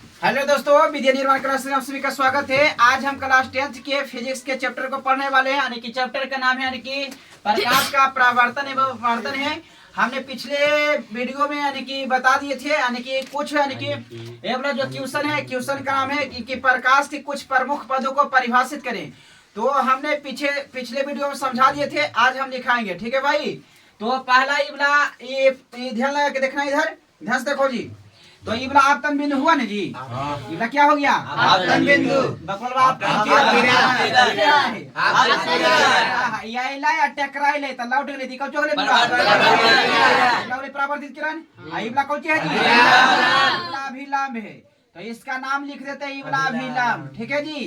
Hello दोस्तों, विद्या निर्माण class में आप सभी का स्वागत है। आज हम क्लास 10th के फिजिक्स के चैप्टर को पढ़ने वाले हैं। यानी कि चैप्टर का नाम है यानी कि प्रकाश का परावर्तन एवं अपवर्तन है। हमने पिछले वीडियो में यानी कि बता दिए थे यानी कि कुछ यानी कि ये वाला जो क्वेश्चन है, क्वेश्चन का नाम है कि प्रकाश के कुछ प्रमुख पदों को परिभाषित करें। तो हमने पिछले वीडियो में समझा दिए थे, आज हम दिखाएंगे। ठीक है भाई। तो पहला ये ध्यान लगा के देखना, इधर ध्यान से देखो जी। तो ये वाला आपतन बिंदु हुआ ना जी। ये वाला क्या हो गया? आपतन बिंदु। बकल आपतन ये ला टकराइले त लौट गेले दिखौ चोले लौले परावर्तित किरण। ये वाला कौन है जी? अभिलंब है। तो इसका नाम लिख देते हैं, ये वाला अभिलंब। ठीक है जी।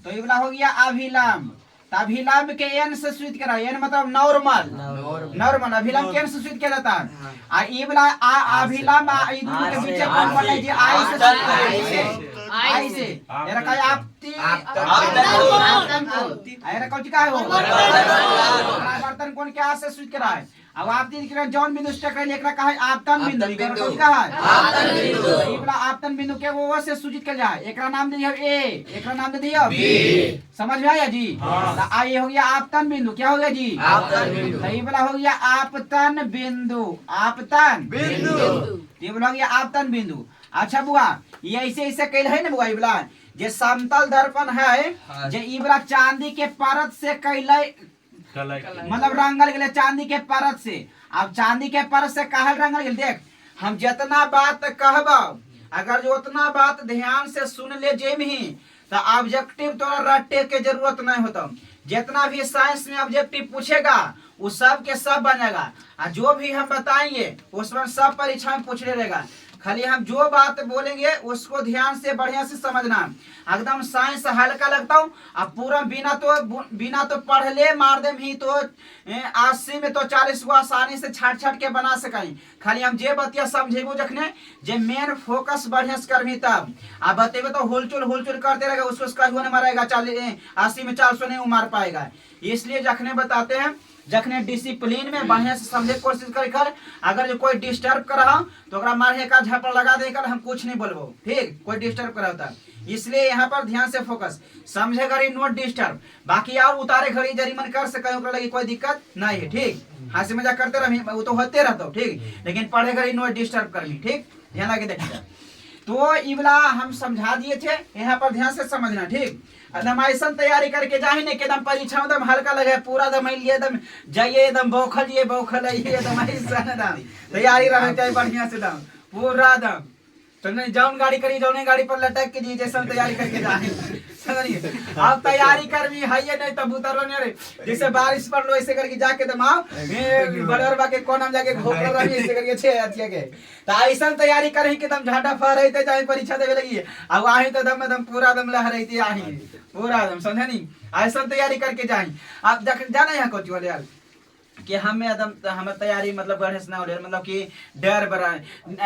तो ये वाला हो गया अभिलंब। अभिलंब के एन से सूचित करा, एन मतलब नॉर्मल। अभिलंब के एन से सूचित किया जाता है। आ ये वाला अभिलंब ई दोनों के बीच कौन बने जी? आई से ये रखा है आपती आपतन को। ये रखा का है वो परावर्तन कोण क्या से सूचित करा है। अब आपती किरण जौन बिंदु से टकराइले एकरा कहा है आपतन बिंदु। कौन का है? आपतन बिंदु। ई वाला आपतन बिंदु के वो से सूचित कर जाए। एकरा नाम दे दियो ए, एकरा नाम दे दियो बी। समझ में आया जी? तो आ ये हो गया आपतन बिंदु। क्या हो गया जी? आपतन बिंदु। तो ये वाला हो गया आपतन बिंदु। आपतन बिंदु ये वाला हो गया आपतन बिंदु। अच्छा बुआ, ये ऐसे ऐसे कैल है ना बुआ। ये वाला जे समतल दर्पण है, जे ई वाला चांदी के परत से कैले मतलब रंगल गेले चांदी के परत से। अब चांदी के परत से काहे रंगल गेल? देख, हम जितना बात कहब, अगर जो उतना बात ध्यान से सुन ले जेम ही, तो ऑब्जेक्टिव तोरा रट्टे के जरूरत नहीं होता। जितना भी साइंस में ऑब्जेक्टिव पूछेगा वो सब के सब बनेगा। और जो भी हम बताएंगे उसमें सब परीक्षा में पूछने रहेगा। खाली हम जो बात बोलेंगे उसको ध्यान से बढ़िया से समझना। एकदम साइंस हल्का लगता हूँ। अब पूरा बिना तो पढ़ ले मार दे ही तो 80 में तो 40 को आसानी से छाट के बना सकें। खाली हम जे बतिया समझेबो जखने जे मेन फोकस बढ़िया से करभी तब। आप बतेबे तो होलचुल करते रहेगा, उसको कहीं नहीं मारेगा। 80 में 400 नहीं मार पाएगा। इसलिए जखने बताते हैं, जखने डिसिप्लिन में बढ़िया से समझे कोशिश कर। अगर जो कोई डिस्टर्ब कर रहा तो मारे का झपड़ लगा देकर हम कुछ नहीं बोलबो। ठीक, कोई डिस्टर्ब कर रहा था, इसलिए यहाँ पर ध्यान से फोकस। समझे घड़ी नोट डिस्टर्ब, बाकी और उतारे घड़ी जरी मन कर सके लगी कोई दिक्कत नहीं है। ठीक, हंसी मजाक करते रही वो तो होते रहता। ठीक, लेकिन पढ़े घड़ी नोट डिस्टर्ब करनी। ठीक, ध्यान लगे देखिए। तो ये वाला हम समझा दिए थे, यहाँ पर ध्यान से समझना। ठीक, एकदम ऐसा तैयारी करके जाही नहीं कि एकदम परीक्षा एकदम हल्का लगे, पूरा एकदम एकदम जाइए एकदम बौखल एकदम ऐसा एकदम तैयारी रहना चाहिए बढ़िया से एकदम पूरा एकदम। तो नहीं जौन गाड़ी करी जौन गाड़ी पर लटक के जी जैसा तैयारी करके जाए। समझिए, अब तैयारी कर भी है नहीं तब उतरो नहीं रे। जैसे बारिश पड़ लो ऐसे करके जाके दम आओ बड़रबा के कोन हम जाके घोपल रही ऐसे करके छे अथिया के। तो ऐसा तैयारी करही कि दम झाटा फहरते जाए परीक्षा देवे लगी। अब आही तो दम पूरा दम लहराते आही पूरा दम। समझे नहीं, ऐसा तैयारी करके जाही। आप जाना यहाँ कोची वाले यार कि हमें एकदम हमें तैयारी मतलब बढ़े से ना हो मतलब कि डर बड़ा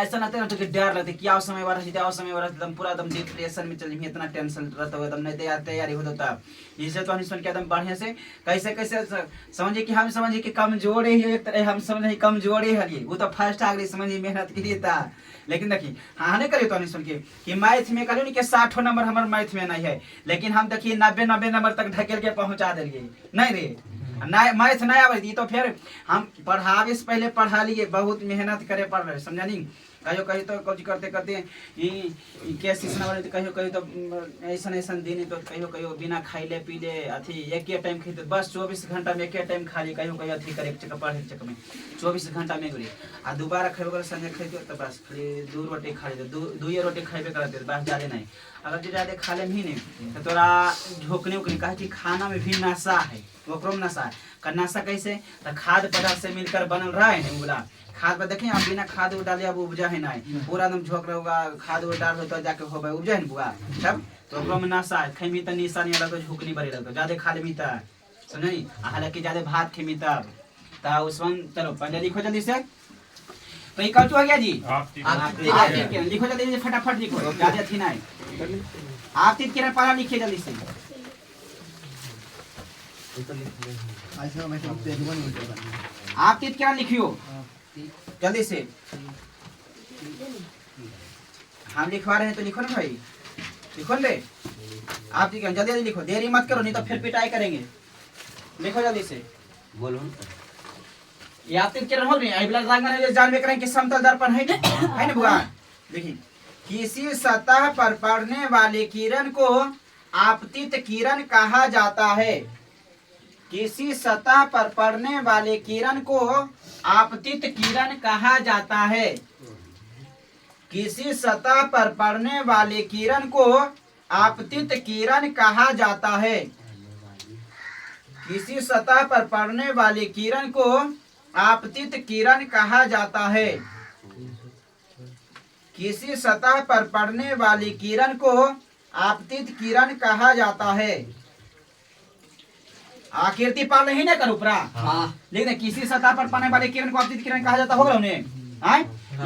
ऐसा ना रहता कि डर रहते कि आओ समय वाला एकदम पूरा एकदम डिप्रेशन में चल इतना टेंशन रहता है एकदम नहीं तैयारी होता। इससे तो हम सुन के एकदम बढ़िया से कैसे समझिए कि हम समझिए कि कमजोरी ही एक तरह हम समझे कमजोरी है। वो तो फर्स्ट आ गई समझिए मेहनत के लिए था। लेकिन देखिए हाँ नहीं करिए तो नहीं सुन के कि मैथ में करिए नहीं कि 60 नंबर हमारे मैथ में नहीं है, लेकिन हम देखिए 90 नंबर तक ढकेल के पहुंचा दिए। नहीं रे मैथ नहीं आवे तो फिर हम पढ़ावे से पहले पढ़ा लिए, बहुत मेहनत करे पड़ रहे। समझा नहीं, कहीं तो कुछ करते कहीं तो ऐसा दिन तो कहीं बिना खाइले पीले अथी एक टाइम खेते बस 24 घंटा में एक टाइम खा ली। कहीं अथी करे पढ़े चक में 24 घंटा में गुरी आ दोबारा खेबे संगे खेते तो बस खाली 2 रोटी खा ले, 2 रोटी खेबे करते बस ज़्यादा नहीं। अगर जो ज़्यादा खा ले भी नहीं तो तोरा झोंकने उकने कहे कि खाना में भी नशा है, ओकरो में नशा है। नशा कैसे? तो खाद्य पदार्थ से मिलकर बनल रहा है नहीं बोला खाद पर देखिए आप बिना खाद डाले अब उपजा है नहीं, पूरा एकदम झोंक रहा होगा। खाद डाल हो तो जाके हो उपजा है बुआ तब तो ओकरो में नशा है। खेमी तो निशा नहीं लगता, झुकनी बड़ी लगता, ज़्यादा खा लेमी तो समझी। हालांकि ज़्यादा भात खेमी तब तो उसमें चलो पहले लिखो जल्दी से। तो ये कौन हो गया जी? आप लिखो जल्दी से, फटाफट लिखो, ज़्यादा थी नहीं। आप तीन किरण पाला लिखिए जल्दी से। आप तीन किरण लिखियो जल्दी से। हम लिखवा रहे हैं तो लिखो ना भाई, लिखो ले आप जल्दी जल्दी लिखो, देरी मत करो नहीं तो फिर पिटाई करेंगे। लिखो जल्दी से बोलो यातित किरण हो रही है अबला जागना है जानबे करें कि समतल दर्पण है ना बुआ। देखिए किसी सतह पर पड़ने वाले किरण को आपतित किरण कहा जाता है। किसी सतह पर पड़ने वाले किरण को आपतित किरण कहा जाता है। किसी सतह पर पड़ने वाले किरण को आपतित किरण कहा जाता है। किसी सतह पर पड़ने वाले किरण को आपतित किरण कहा जाता है। किसी सतह पर पड़ने वाली किरण को आपतित किरण कहा जाता है। आकृति पाल नहीं ना करो पूरा लिख दे, किसी सतह पर पड़ने वाले किरण को आपतित किरण कहा जाता होगा उन्हें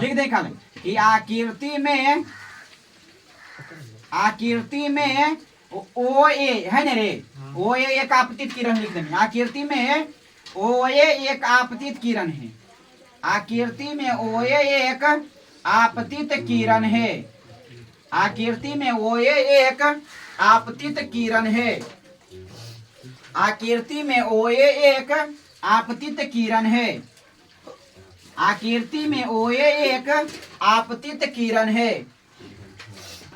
लिख दे खाली कि आकृति में ओ ए है ना रे, ओ ए एक आपतित किरण लिख देंगे। आकृति में ओ ए एक आपतित किरण है। आकृति में ओ ए एक आपतित किरण है। आकृति में ओ ए एक आपतित किरण है। आकृति में ओ ए एक आपतित किरण है। आकृति में ओ ए एक आपतित किरण है।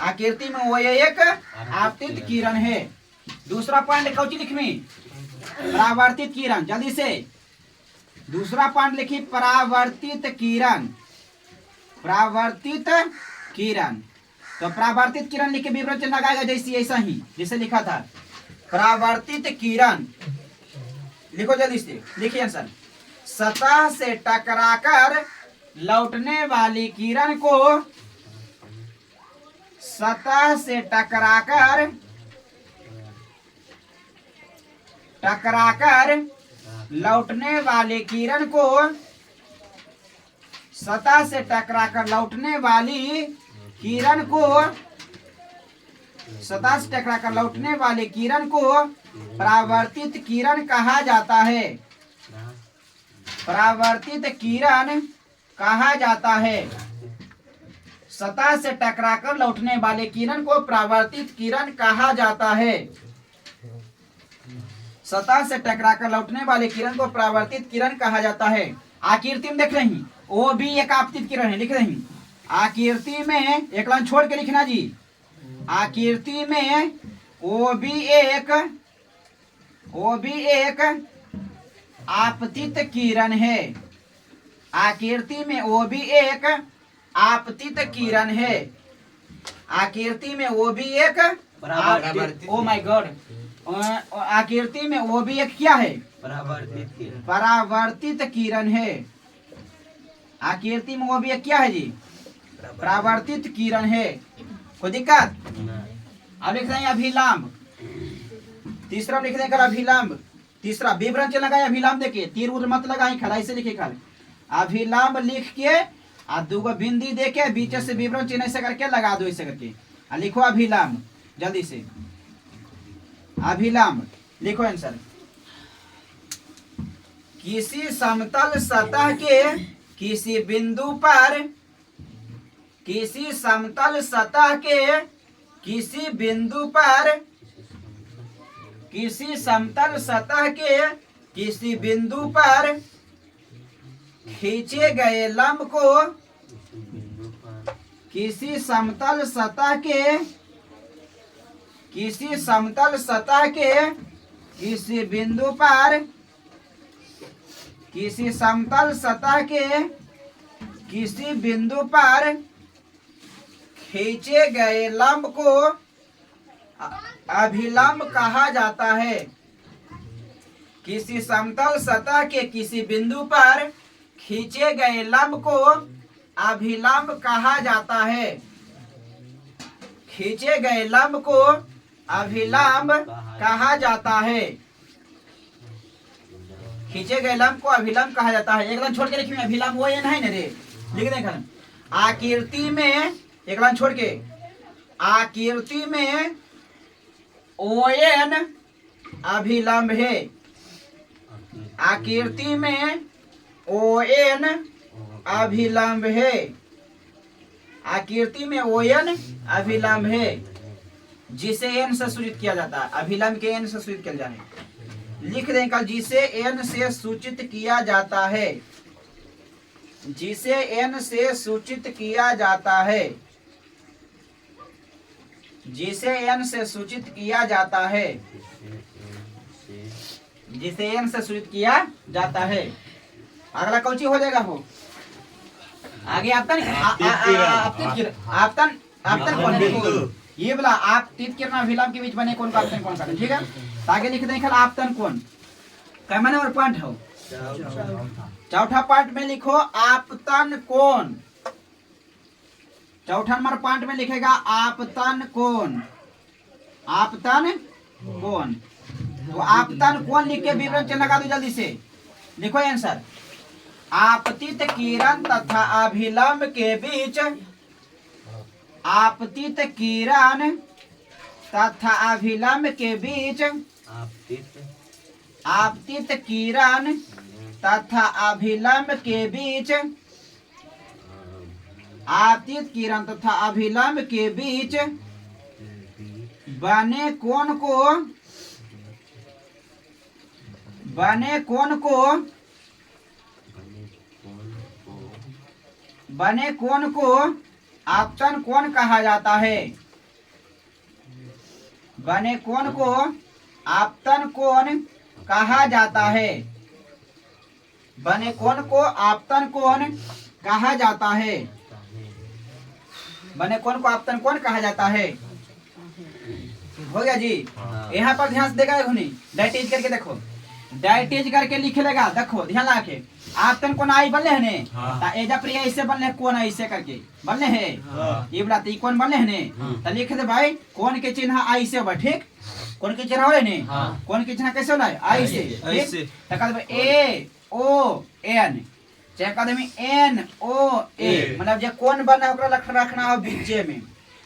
आकृति में ओ ए एक आपतित किरण है। दूसरा पॉइंट कौची लिखमी परावर्तित किरण, जल्दी से दूसरा पॉइंट लिखी परावर्तित किरण। परावर्तित किरण तो परावर्तित किरण लिख के विवरण लगाएगा जैसे ऐसा ही जैसे लिखा था परावर्तित किरण। लिखो जल्दी से लिखिए आंसर। सतह से टकराकर लौटने वाली किरण को सतह से टकराकर लौटने वाले किरण को सतह से टकराकर लौटने वाली किरण को सतह से टकराकर लौटने वाले किरण को परावर्तित किरण कहा जाता है। परावर्तित किरण कहा जाता है। सतह से टकराकर लौटने वाले किरण को परावर्तित किरण कहा जाता है। सतह से टकराकर लौटने वाले किरण को परावर्तित किरण कहा जाता है। आकृति में देख रही वो भी एक आपतित किरण है, लिख रही आकृति में एक लाइन छोड़ के लिखना जी। आकृति में वो भी एक आपतित किरण है। आकृति में वो भी एक आपतित किरण है। आकृति में वो भी एक ओ माय गॉड आकृति में वो भी एक क्या है परावर्तित किरण है। आकृति में वो भी एक क्या है जी परावर्तित किरण है। कोई दिक्कत? अब लिख देंगे अभिलंब। तीसरा लिख देंगे अभिलंब। तीसरा विवरण चल लगाए अभिलंब देखे तीर उर मत लगाए खलाई से लिखे खाली अभिलंब लिख के आ दूगो बिंदी दे के बीच से विवरण चिन्ह ऐसे करके लगा दो ऐसे करके लिखो अभिलंब जल्दी से। अभिलंब लिखो आंसर। किसी समतल सतह के किसी बिंदु पर किसी समतल सतह के किसी बिंदु पर किसी समतल सतह के किसी बिंदु पर खींचे गए लंब को किसी समतल सतह के किसी समतल सतह के किसी बिंदु पर किसी समतल सतह के किसी बिंदु पर खींचे गए लंब को अभिलंब कहा जाता है। किसी समतल सतह के किसी बिंदु पर खींचे गए लंब को अभिलंब कहा जाता है। खींचे गए लंब को अभिलंब कहा जाता है। खींचे गए लंब को अभिलंब कहा जाता है। एक लाइन छोड़ के लिखिए अभिलंब वो ये नहीं ना रे लिख दें। आकृति में एक लाइन छोड़ के आकृति में ओएन अभिलंब है। आकृति में ओएन अभिलंब है। आकृति में ओयन अभिलंब है जिसे एन से सूचित किया जाता है। अभिलंब के एन से सूचित किया जाए, लिख दें कल, जिसे एन से सूचित किया जाता है, जिसे एन से सूचित किया जाता है, जिसे एन से सूचित किया जाता है, जिसे एन से सूचित किया जाता है। अगला कौची हो जाएगा हो आगे आपतन आपतन आपतन कौन बिल्कुल ये बोला आप तीत किरण अभिलंब के बीच बने कौन का आपतन कौन का, ठीक है। तो आगे लिख दें आपतन कौन कै माने और पॉइंट हो चौथा पॉइंट में लिखो आपतन कोण। चौथा नंबर पॉइंट में लिखेगा आपतन कोण, आपतन कोण। तो आपतन कोण लिख के विवरण चिन्ह लगा दो जल्दी से, लिखो आंसर। आपतित किरण तथा अभिलंब के बीच, आपतित किरण तथा अभिलंब के बीच, आपतित किरण तथा अभिलंब के बीच, आपतित किरण तथा अभिलंब के बीच बने कोण को, बने कोण को, बने कोण को आपतन कोण कहा जाता है। बने कोण को आपतन कोण कहा जाता है। बने कोण को आपतन कोण कहा जाता है। बने कोण को आपतन कोण कहा जाता है। हो गया जी। यहाँ पर ध्यान से देखा घुनी डाइटेज करके देखो, डाइटेज करके लिखे लगा देखो ध्यान लगा के आपतन कोण आई बनले है ने ता एजा पर ऐसे बनले कोण ऐसे करके बनले है ये बोला ती कोण बनले है ने ता लिख दे भाई कोण के चिन्ह आई से हो, ठीक। कोण के चिन्ह होले ने कोण के चिन्ह कैसे होला आई से, ठीक। ता कहबे ए ओ एन चाहे कदम एन ओ ए मतलब जे कोण बना ओकरा रखना हो बीचे में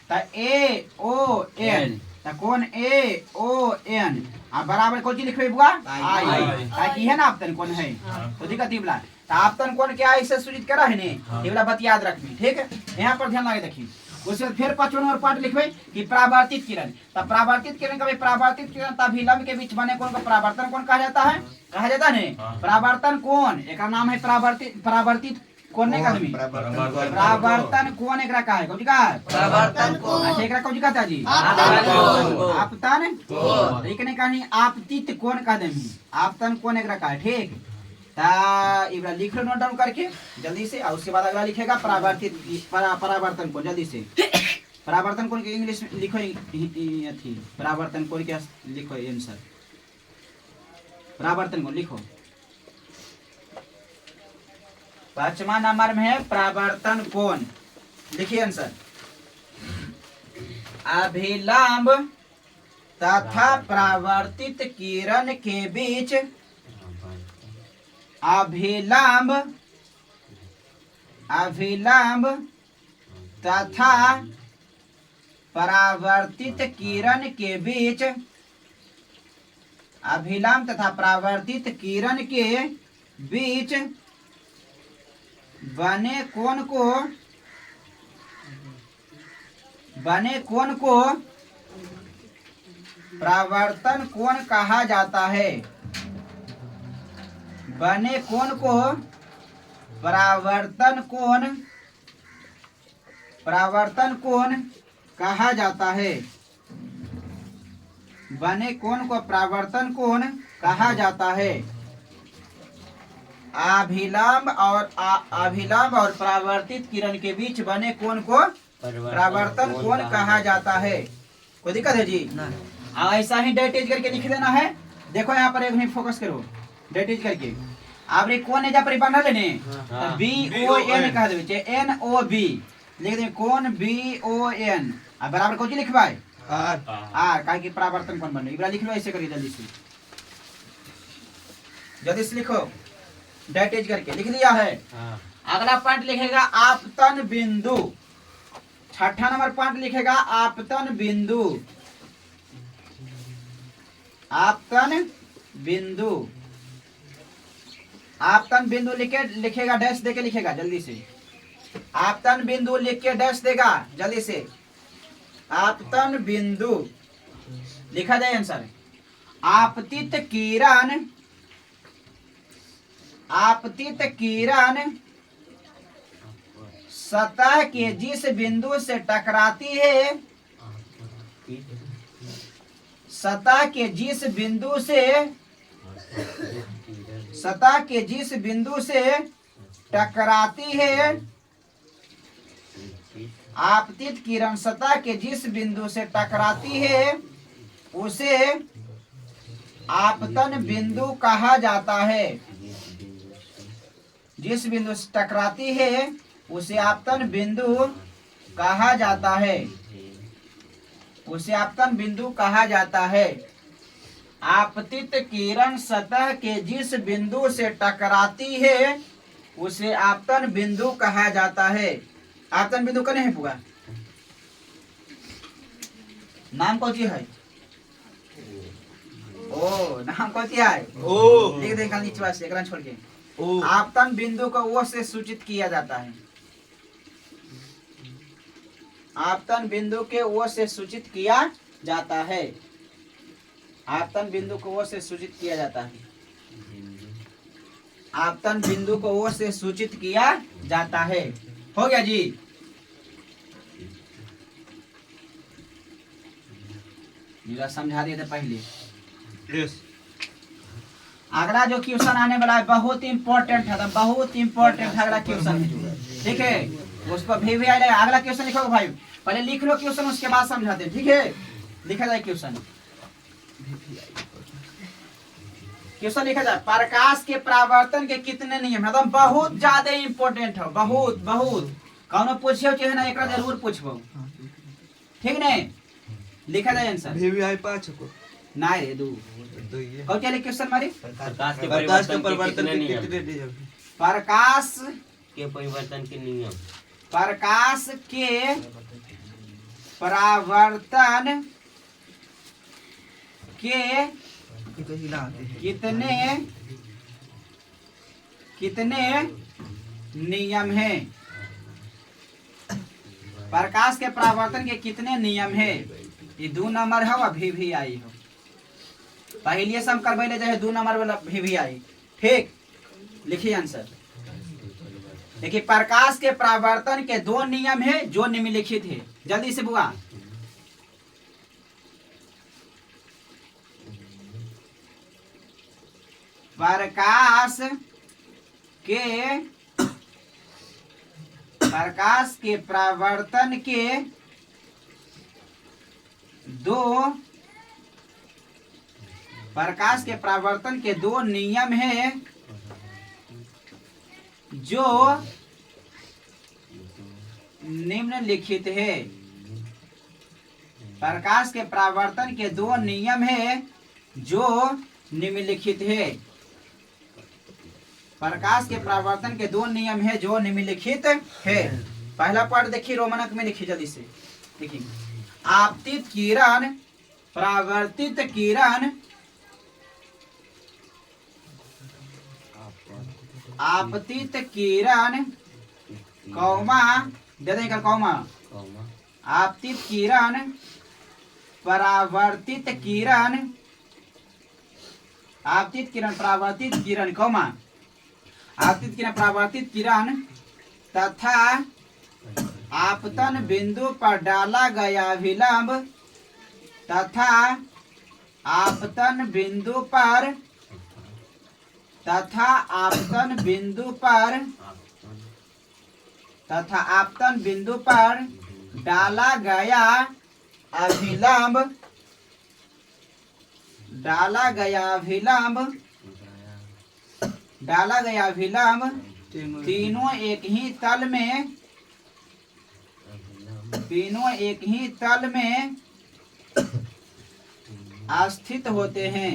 ता ए ओ एन ता कोण ए ओ एन आ बराबर कोची लिखबे बुआ आई ताकि है ना आपतन कोण है तो दिक्कत ही बोला ता आपतन कोण के आई से सूचित करा है ने ये वाला बात याद रखनी, ठीक है। यहां पर ध्यान लगा देखिए उससे फिर पांचवां नंबर पार्ट लिखबे कि परावर्तित किरण। तब परावर्तित किरण कभी परावर्तित किरण तब अभिलंब के बीच बने कोण को परावर्तन कोण कहा जाता है, कहा जाता है परावर्तन कोण। एकरा नाम है परावर्तित, परावर्तित कोण नहीं आदमी परावर्तन कोण एकरा का है, कौन का है परावर्तन कोण। अच्छा एकरा कौन कहता जी आपतन कोण, लेकिन कहानी आपतित कोण का देमी आपतन कोण एकरा का है, ठीक। ता इबरा लिख लो नोट डाउन करके जल्दी से, और उसके बाद अगला लिखेगा परावर्तित परावर्तन कोण। जल्दी से परावर्तन कोण के इंग्लिश में लिखो थी परावर्तन कोण के लिखो आंसर परावर्तन कोण लिखो। पांचवा नंबर में है परावर्तन कोण, लिखिए आंसर। अभिलंब तथा परावर्तित किरण के बीच, अभिलंब अभिलंब तथा परावर्तित किरण के बीच, अभिलंब तथा परावर्तित किरण के बीच बने कोण को, बने कोण को परावर्तन कोण कहा जाता है। बने कोण को परावर्तन कोण, परावर्तन कोण कहा जाता है। बने कोण को परावर्तन कोण कहा जाता है। अभिलंब और अभिलंब और परावर्तित किरण के बीच बने कोण को परावर्तन कोण कहा जाता है। कोई दिक्कत है जी? ऐसा ही डाइटेज करके लिख देना है। देखो यहाँ पर एक मिनट फोकस करो डाइटेज करके। आप रे कोण एजा पर बांधा लेने बी ओ एन कह देबे एन ओ बी लिख दे कोण बी ओ एन अब बराबर कोची लिखबाय आर काहे कि परावर्तन कोण बने इबरा लिख लो ऐसे करिए जल्दी से लिखो डाइटेज करके लिख लिया है। अगला पॉइंट लिखेगा आपतन बिंदु। छठा नंबर पॉइंट लिखेगा आपतन बिंदु। आपतन बिंदु, आपतन बिंदु लिखेगा डैश देके लिखेगा जल्दी से। आपतन बिंदु लिख के डैश देगा जल्दी से। आपतन बिंदु लिखा जाए आंसर। आपतित किरण, आपतित किरण सतह के जिस बिंदु से टकराती है, सतह के जिस बिंदु से, सतह के जिस बिंदु से टकराती है, आपतित किरण सतह के जिस बिंदु से टकराती है उसे आपतन बिंदु कहा जाता है। जिस बिंदु से टकराती है उसे आपतन बिंदु कहा जाता है, उसे आपतन बिंदु कहा जाता है। आपतित किरण सतह के जिस बिंदु से टकराती है उसे आपतन बिंदु कहा जाता है। आपतन बिंदु कने है पुआ नाम कौन सी है? ओ नाम कौन सी है? ओ लिख दे नीचे से एकरा छोड़ के। आपतन बिंदु को ओ से सूचित किया जाता है। आपतन बिंदु के ओ से सूचित किया जाता है। आपतन बिंदु को ओ से सूचित किया जाता है। आपतन बिंदु को ओ से सूचित किया जाता है। हो गया जी। मेरा समझा दिए थे पहले। यस। अगला जो क्वेश्चन आने वाला है बहुत इंपॉर्टेंट है, बहुत इंपॉर्टेंट अगला क्वेश्चन है, ठीक है। उसको भी आएगा। अगला क्वेश्चन लिखो भाई, पहले लिख लो क्वेश्चन उसके बाद समझाते हैं, ठीक है। लिखा जाए क्वेश्चन, क्वेश्चन लिखा जाए। प्रकाश के परावर्तन के कितने नियम है? मतलब बहुत ज्यादा इंपॉर्टेंट है, बहुत बहुत। कौन पूछियो चाहे ना एक जरूर पूछबो, ठीक नहीं। लिखा जाए आंसर। भी आई पाँच को ना रे दू कौन क्या क्वेश्चन मारी? प्रकाश के परिवर्तन के कितने नियम? प्रकाश के परिवर्तन के नियम, प्रकाश के परावर्तन के कितने कितने नियम हैं? प्रकाश के परावर्तन के कितने नियम है? ये 2 नंबर है वह भी आई हो। पहले से हम करबैले जाए 2 नंबर वाला भी आई, ठीक। लिखिए आंसर। देखिए प्रकाश के परावर्तन के 2 नियम है जो निम्नलिखित है। जल्दी से बुआ। प्रकाश के परावर्तन के 2 प्रकाश के परावर्तन के 2 नियम है जो निम्नलिखित है। प्रकाश के परावर्तन के 2 नियम है जो निम्नलिखित है। प्रकाश के परावर्तन के 2 नियम है जो निम्नलिखित है। पहला पार्ट देखिए, रोमनक में लिखिए जल्दी से। देखिए आपतित किरण, परावर्तित किरण, आपतित किरण कौमा दे दें कौमा, आपतित किरण, परावर्तित किरण, आपतित किरण, परावर्तित किरण कौमा, आपतित किरण, परावर्तित किरण तथा आपतन बिंदु पर डाला गया विलंब तथा आपतन बिंदु पर तथा आपतन बिंदु पर तथा आपतन बिंदु पर डाला गया अभिलंब, डाला गया विलंब, डाला गया विलंब तीनों एक ही तल में, तीनों एक ही तल में स्थित होते हैं।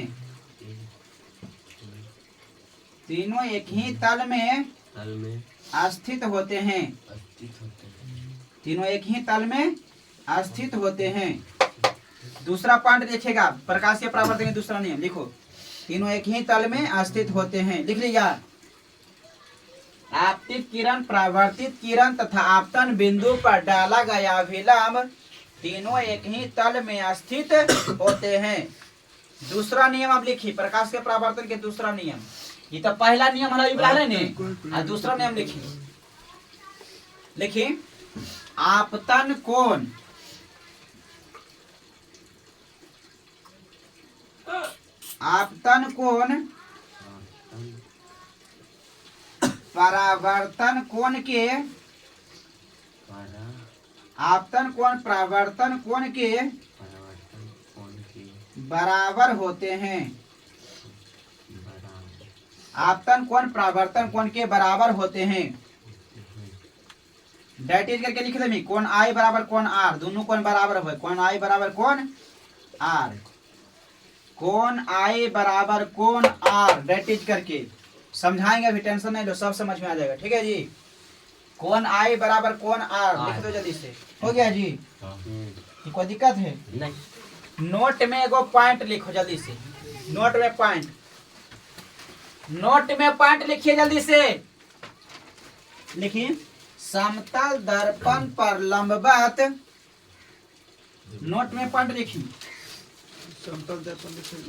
तीनों एक ही तल में स्थित होते हैं। तीनों एक ही तल में स्थित होते हैं। दूसरा पॉइंट देखिएगा, प्रकाश के परावर्तन का दूसरा नियम लिखो। तीनों एक ही तल में स्थित होते हैं, लिख लीजिए। आपतित किरण, परावर्तित किरण तथा आपतन बिंदु पर डाला गया अभिलंब तीनों एक ही तल में स्थित होते हैं। दूसरा नियम आप लिखिए, प्रकाश के परावर्तन के दूसरा नियम। ये तो पहला नियम हमारा ने, और दूसरा नियम लिखिए। लिखिए, आपतन कोण परावर्तन कोण के परावर्तन कोण के बराबर होते हैं। आपतन कोण परावर्तन कोण के बराबर होते हैं। डेटिज करके लिख दे, कोण आई बराबर कोण आर, दोनों कोण बराबर हो। कोण आई बराबर कोण आर, कोण आई बराबर कोण आर, डेटिज करके समझाएंगे, अभी टेंशन नहीं लो, सब समझ में आ जाएगा। ठीक है जी। कोण आई बराबर कोण आर लिख दो जल्दी से। हो गया जी? कोई दिक्कत है? नहीं। नोट में एगो पॉइंट लिखो जल्दी से। नोट में पॉइंट लिखिए जल्दी से। लिखिए, समतल दर्पण पर लंबवत। नोट में पॉइंट लिखिए। समतल दर्पण लिखिए।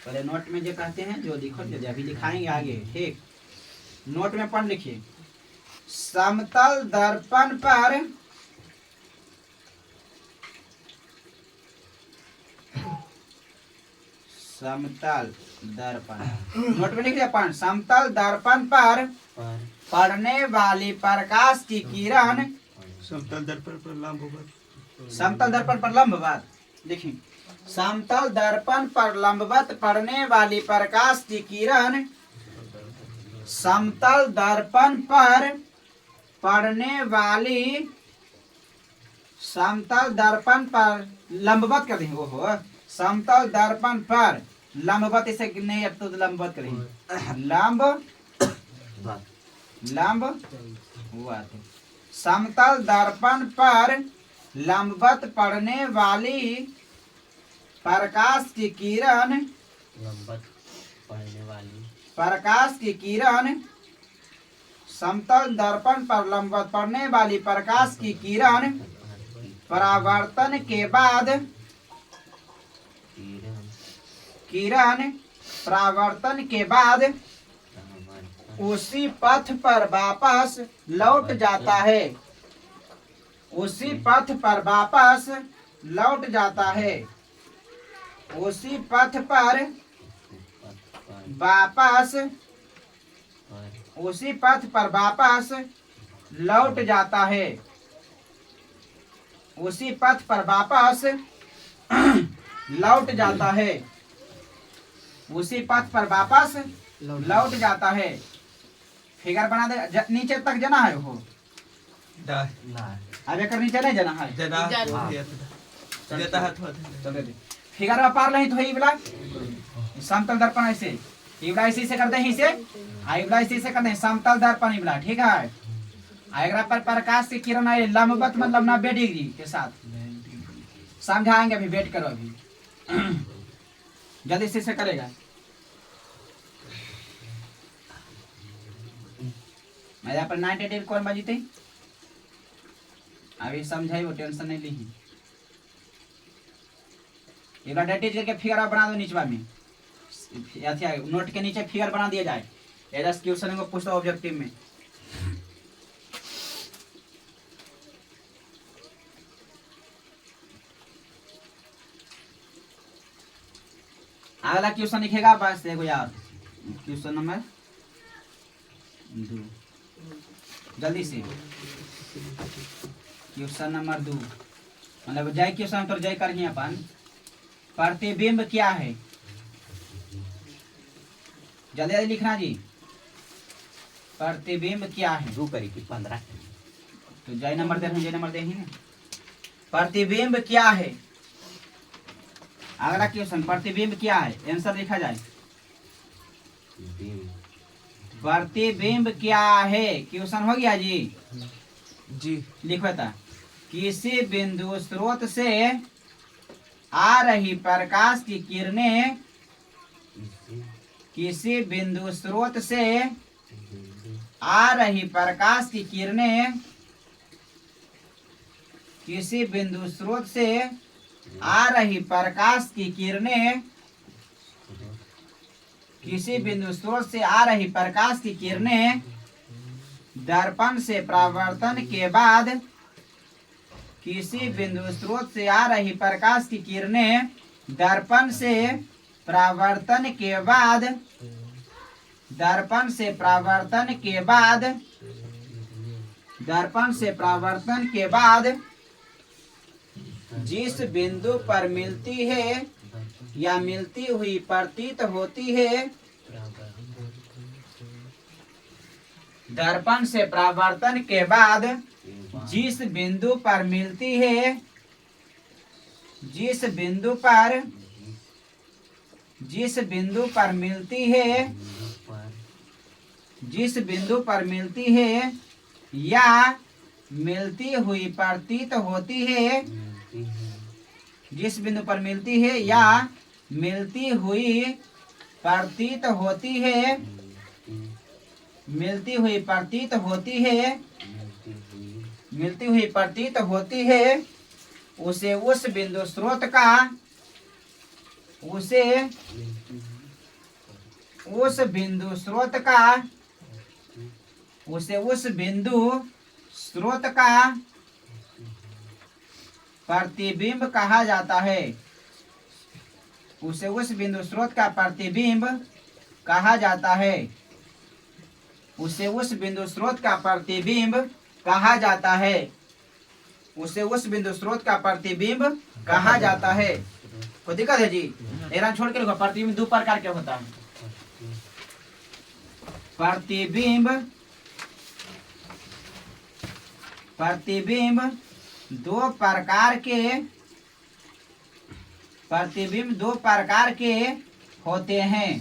पहले नोट में जो कहते हैं जो लिखो, अभी दिखाएंगे आगे। ठीक, नोट में पॉइंट लिखिए। समतल दर्पण पर समतल दर्पण, नोट में लिख दिया पॉइंट। समतल दर्पण पर पड़ने वाली प्रकाश की किरण समतल दर्पण पर लंबवत। समतल दर्पण पर लंबवत देखिए, समतल दर्पण पर लंबवत पड़ने वाली प्रकाश की किरण समतल दर्पण पर पड़ने वाली, समतल दर्पण पर लंबवत कर देंगे। वो समतल दर्पण पर लंबवत, इसे नहीं अब तो लंबवत करेंगे। लंबवत समतल दर्पण पर लंबवत पड़ने वाली प्रकाश की किरण, प्रकाश की किरण समतल दर्पण पर लंबवत पड़ने वाली प्रकाश की किरण परावर्तन के बाद, किरण परावर्तन के बाद उसी पथ पर वापस लौट जाता है। उसी पथ पर वापस लौट जाता है। उसी पथ पर वापस, उसी पथ पर वापस लौट जाता है। उसी पथ पर वापस लौट जाता है। उसी पथ पर वापस लौट जाता है। फिगर बना दे, नीचे तक जना है हो। अब एक नीचे नहीं जना है, फिगर में पार नहीं तो ही बोला समतल दर्पण ऐसे, इबला इसी से करते हैं, इसे आइबला इसी से करते हैं, समतल दर्पण इबला। ठीक है, आएगा पर प्रकाश की किरण आई लंबवत मतलब 90 डिग्री के साथ समझाएंगे। अभी वेट करो, अभी जल्दी से करेगा। मैं यहाँ पर 90 डिग्री कौन बजीते अभी समझाई, वो टेंशन नहीं ली। एक बार डेटिज करके फिगर आप बना दो नीचवा में, नोट के नीचे फिगर बना दिया जाए। एडस क्वेश्चन को पूछता ऑब्जेक्टिव में। अगला क्वेश्चन लिखेगा बस, देखो यार क्वेश्चन नंबर 2 जल्दी से। क्वेश्चन नंबर 2 मतलब जय क्वेश्चन तो जय करनी अपन। प्रतिबिंब क्या है? जल्दी जल्दी लिखना जी। प्रतिबिंब क्या है? 2 करी की 15 तो जय नंबर दे, जय नंबर दे ही ना। प्रतिबिंब क्या है? अगला क्वेश्चन, प्रतिबिंब क्या है? आंसर लिखा जाए। प्रतिबिंब क्या है? क्वेश्चन हो गया जी। जी लिखो था, किसी बिंदु स्रोत से आ रही प्रकाश की किरणें, किसी बिंदु स्रोत से आ रही प्रकाश की किरणें किसी बिंदु स्रोत से आ रही प्रकाश की किरणें किसी बिंदु स्रोत से आ रही प्रकाश की किरणें दर्पण से परावर्तन के बाद किसी बिंदु स्रोत से आ रही प्रकाश की किरणें दर्पण से परावर्तन के बाद दर्पण से परावर्तन के बाद दर्पण से परावर्तन के बाद जिस बिंदु पर मिलती है या मिलती हुई प्रतीत होती है दर्पण से परावर्तन के बाद जिस बिंदु पर मिलती है जिस बिंदु पर मिलती है जिस बिंदु पर मिलती है या मिलती हुई प्रतीत होती है जिस बिंदु पर मिलती है या मिलती हुई प्रतीत होती है मिलती हुई प्रतीत होती है मिलती हुई प्रतीत होती है उसे उस बिंदु स्रोत का उसे उस बिंदु स्रोत का उसे उस बिंदु स्रोत का प्रतिबिंब कहा जाता है उसे उस बिंदु स्रोत का प्रतिबिंब कहा जाता है उसे उस बिंदु स्रोत का प्रतिबिंब कहा जाता है उसे उस बिंदु स्रोत का प्रतिबिंब कहा जाता है। कोई दिक्कत है जी? एरा छोड़ के लिखो। प्रतिबिंब दो प्रकार के होता है। प्रतिबिंब प्रतिबिंब दो प्रकार के होते हैं।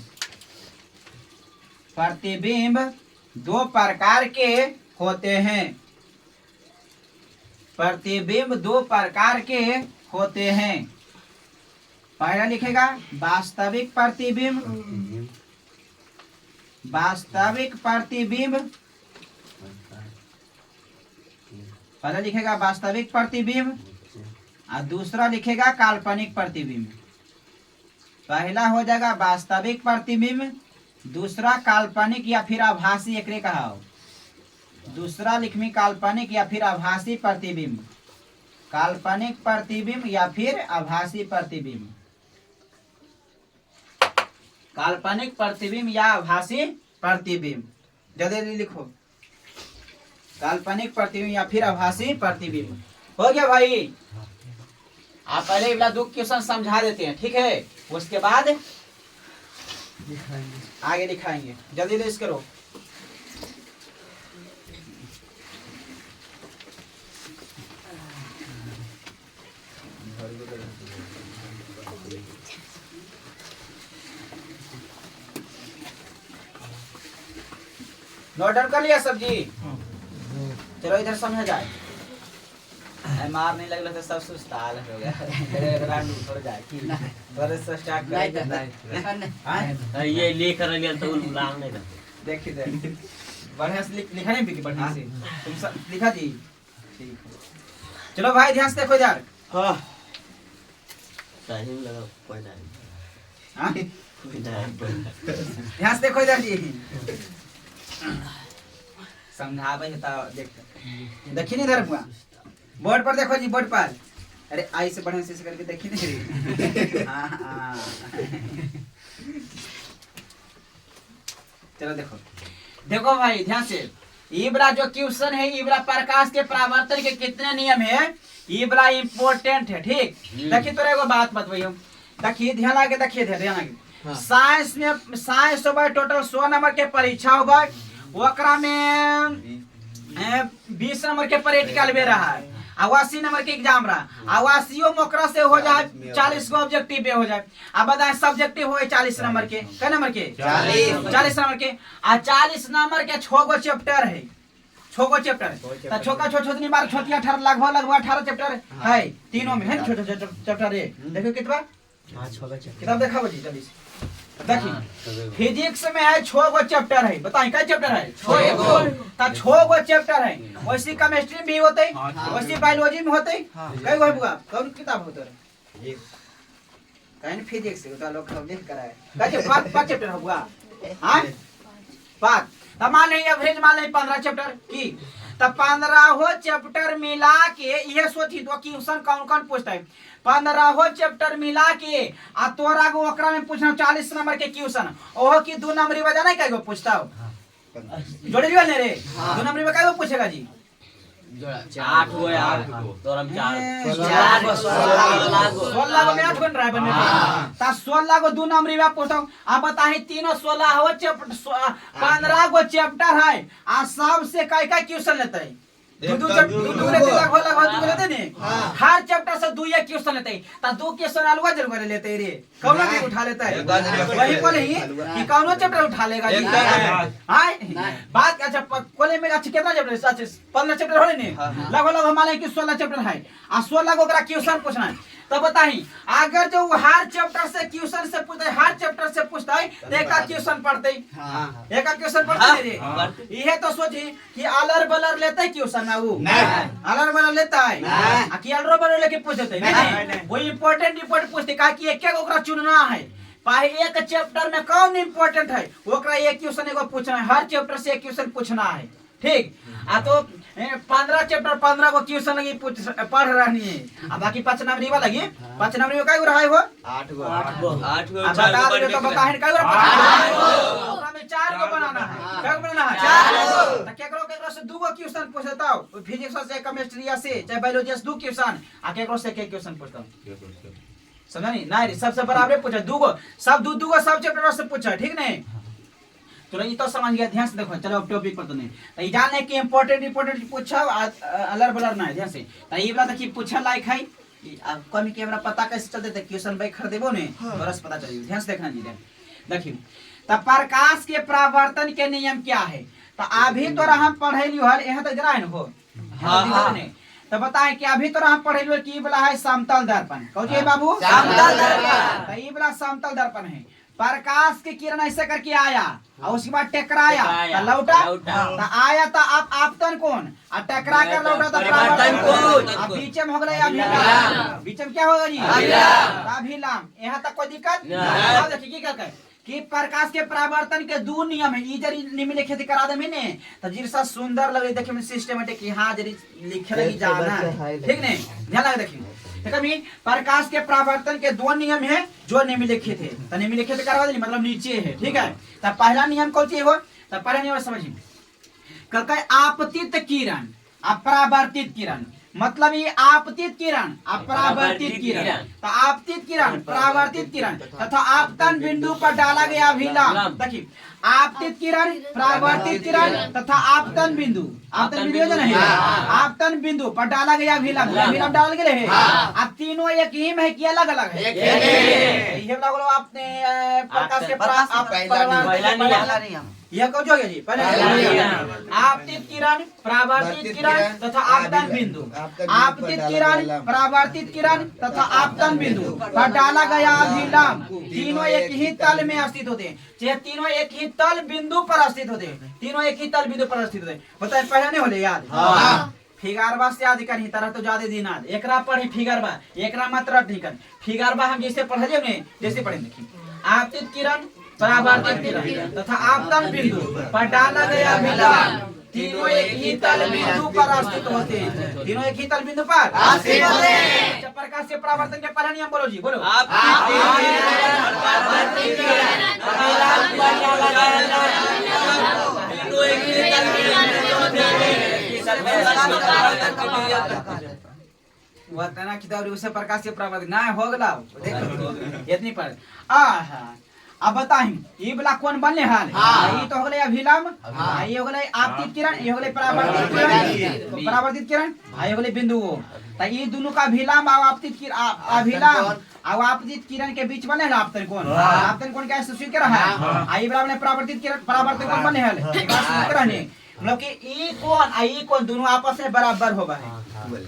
प्रतिबिंब दो प्रकार के होते हैं। प्रतिबिंब दो प्रकार के होते हैं। पहला लिखेगा वास्तविक प्रतिबिंब पहला लिखेगा वास्तविक प्रतिबिंब और दूसरा लिखेगा काल्पनिक प्रतिबिंब। पहला हो जाएगा वास्तविक प्रतिबिंब, दूसरा काल्पनिक या फिर आभासी एकरे कहा हो। दूसरा लिखमी काल्पनिक या फिर आभासी प्रतिबिंब। काल्पनिक प्रतिबिंब या फिर आभासी प्रतिबिंब। काल्पनिक प्रतिबिंब या आभासी प्रतिबिंब। जल्दी लिखो। काल्पनिक प्रतिबिंब या फिर आभासी प्रतिबिंब। हो गया भाई? आप पहले वाला दो क्वेश्चन समझा देते हैं, ठीक है? उसके बाद आगे दिखाएंगे। जल्दी लिस्ट करो। नोट डाउन कर लिया सब जी? चलो इधर समझ जाए। मार नहीं लगला तो सब सुस्ताल हो गया। हो जाए थोड़े से स्टार्ट कर। ये लेकर लिया तो उलांग नहीं था। देखिए बढ़िया से लिखा नहीं बिकी बढ़िया से तुम सब लिखा जी। ठीक चलो भाई ध्यान से देखो इधर। हां टाइम लगा कोई नहीं। हां ध्यान से देखो इधर जी। समझावे है तो देख देखिए इधर बुआ बोर्ड पर देखो जी। बोर्ड पर अरे आई से बढ़िया से करके देखिए नहीं। हां चलो देखो देखो भाई ध्यान से। इबरा जो क्वेश्चन है इबरा प्रकाश के परावर्तन के कितने नियम है इबरा इम्पोर्टेंट है। ठीक देखिए तो एगो बात बताइयो। देखिए ध्यान आगे देखिए ध्यान आगे। साइंस में साइंस होगा टोटल 100 नंबर के परीक्षा होगा। ओकरा में 20 नंबर के प्रैक्टिकल भी रहा है। 80 नंबर के एग्जाम रहा। 80 मोकरा से हो जाए 40 को ऑब्जेक्टिव पे हो जाए। अब बताए सब्जेक्टिव हो 40 नंबर के। कै नंबर के? 40 नंबर के। आ 40 नंबर के 6 गो चैप्टर है। 6 गो चैप्टर है। छोका छोटी बार छोटी 18 लगभग 18 चैप्टर है तीनों में है। छोटे चैप्टर है। देखो कितना। हां 6 गो किताब देखा जी जल्दी से। देखिए फिजिक्स में है 6 गो चैप्टर है, बताइए क्या चैप्टर है? 6 गो। तो 6 गो चैप्टर है, वैसे केमिस्ट्री में भी होते है, वैसे बायोलॉजी में होते है। कई गो है बुआ? कौन किताब होता है? कहीं फिजिक्स तो लोग सब देख कर आए। कहे 5 चैप्टर है बुआ? हां 5। तो मान लें एवरेज मान लें 15 चैप्टर की, तो 15 चैप्टर मिला के ये सोची तो क्वेश्चन कौन कौन पूछता है? 15 चैप्टर मिला के आ तोरा को ओकरा में पूछना 40 नंबर के क्वेश्चन, ओहो की 2 नंबरी बजा नहीं कई गो पूछता हो? जोड़े लियो ने रे 2 नंबरी में कई गो पूछेगा जी? 8 गो है, 8 गो तोरा में 4 16 गो में 8 बन रहा है बनने ता 16 गो 2 नंबरी में पूछता हूं। अब बताही तीनों 16 चैप्टर 15 गो चैप्टर है आ सबसे कई कई क्वेश्चन लेते है? दू लेते ने हर चैप्टर से 2 क्वेश्चन लेते हैं। ता 2 क्वेश्चन अलग जरूर लेते हैं रे, कौन भी उठा लेता है? वही बोले ही कि कौन चैप्टर उठा लेगा जी? हां बात अच्छा कोले में अच्छा कितना चैप्टर है? 15 चैप्टर होले ने लगभग मान लें कि 16 चैप्टर है आ 16 को ओकरा क्वेश्चन पूछना है। तो बताही अगर जो हर चैप्टर से क्वेश्चन से पूछता है, हर चैप्टर से पूछता है तो एक क्वेश्चन पढ़ते है, एक क्वेश्चन पढ़ते रे। ये तो सोची कि अलर बलर लेते है क्वेश्चन ना? वो अलर बलर लेता है आ कि अलरो बलर लेके पूछते है नहीं? वो इंपॉर्टेंट पूछते का कि एक एक ओकरा चुनना है। पाए एक चैप्टर में कौन इंपॉर्टेंट है ओकरा एक क्वेश्चन एगो पूछना है, हर चैप्टर से एक क्वेश्चन पूछना है। ठीक आ तो 15 चैप्टर 15 को क्वेश्चन लगी पढ़ रहनी है। अब बाकी 5 नंबरी वाला लगी 5 नंबरी में कई गो रहा है? वो 8 गो बता दे तो बता है कई गो? 5 गो। ओकरा में 4 गो बनाना है। कई गो बनाना है? 4 गो। तो केकरो से 2 गो क्वेश्चन पूछता हूं, फिजिक्स से केमिस्ट्री से चाहे बायोलॉजी से 2 क्वेश्चन आ केकरो से एक क्वेश्चन पूछता हूं। समझा नहीं सबसे बराबर पूछा 2 गो, सब 2 गो सब चैप्टर से पूछा। ठीक नहीं? तो ये तो समझ गया, ध्यान से देखो। चलो अब टॉपिक पर तो नहीं तो ये जान है कि इंपॉर्टेंट पूछा अलर बलर ना है। ध्यान से तो ये वाला देखिए पूछा लायक है। अब कम के हमरा पता कैसे चलते थे क्वेश्चन भाई खरीदेबो ने बरस पता चल। ध्यान से देखना जी। देखिए तो प्रकाश के परावर्तन के नियम क्या है? तो अभी तो हम पढ़े लियो हल यहां तक जरा है हो। हां तो बताए कि अभी तो हम पढ़े लियो की वाला है समतल दर्पण। कहो जी बाबू समतल दर्पण। तो ये वाला समतल दर्पण है। प्रकाश की किरण ऐसे करके आया और उसके बाद टकराया तो लौटा तो आया तो अब आपतन कौन और टकरा कर लौटा तो परावर्तन कौन। अब बीच में हो गया अभिलाम। बीच में क्या होगा जी? अभिलाम। यहाँ तक कोई दिक्कत नहीं। देखिए क्या कहते कि प्रकाश के परावर्तन के 2 नियम है। ई जरी निम्नलिखित करा दे मैंने तो जिरसा सुंदर लगे देखे में सिस्टमेटिक कि हां जरी लिखे लगी जाना। ठीक नहीं? ध्यान लगा देखिए कभी प्रकाश के परावर्तन के 2 नियम है जो निम्नलिखित है। तो निम्नलिखित करवा देनी मतलब नीचे है। ठीक है? तो पहला नियम कौन सी है? वो तो पहला नियम समझिए कहता है आपतित किरण अपरावर्तित किरण। मतलब ये आपतित किरण अपरावर्तित किरण। तो आपतित किरण परावर्तित किरण तथा आपतन बिंदु पर डाला गया अभिलाम। देखिए आपतित किरण परावर्तित किरण तथा आपतन बिंदु जो है आपतन बिंदु पर डाला गया अभिलाम। अभिलाम डाल गए है। अब तीनों एक ही में है कि अलग अलग है? ये लोग आपने प्रकाश के यह कौन हो गया जी? पहले आपतित किरण परावर्तित किरण तथा आपतन बिंदु। आपतित किरण परावर्तित किरण तथा आपतन बिंदु पर डाला गया अभिलाम। तीनों एक ही तल में स्थित होते हैं। चाहे तीनों एक ही तल बिंदु पर स्थित होते हैं। तीनों एक ही तल बिंदु पर स्थित होते हैं। बताए पहले नहीं होले याद? फिगरवा से याद कर ही तरह तो ज्यादा दिन याद एकरा पढ़ी फिगरवा एकरा मात्र नहीं कर फिगरवा हम जैसे पढ़लिए ने जैसे पढ़े। देखिए आपतित किरण परावर्तित किरण तथा आपतन बिंदु पर डाला गया अभिलाम। तीनों एक ही तल बिंदु पर स्थित होते हैं। तीनों एक ही तल बिंदु पर स्थित होते हैं। प्रकाश से परावर्तन के पहला नियम बोलो जी। बोलो वह तना किताब उसे प्रकाश से परावर्तन ना हो गला देखो इतनी पर अब बताई ये वाला कौन बनले हाल? ये तो हो गले अभिलाम, ये हो गले आपतित किरण, ये हो गले परावर्तित किरण, ये हो गले बिंदु। तो ये दोनों का अभिलाम और आपतित किरण अभिलाम और आपतित किरण के बीच बने ना आपतन कोण। आपतन कोण क्या सूचित कर रहा है? ये वाला परावर्तित किरण परावर्तित कोण बने हाल रहने मतलब कि ई कोण दोनों आपस में बराबर होगा है।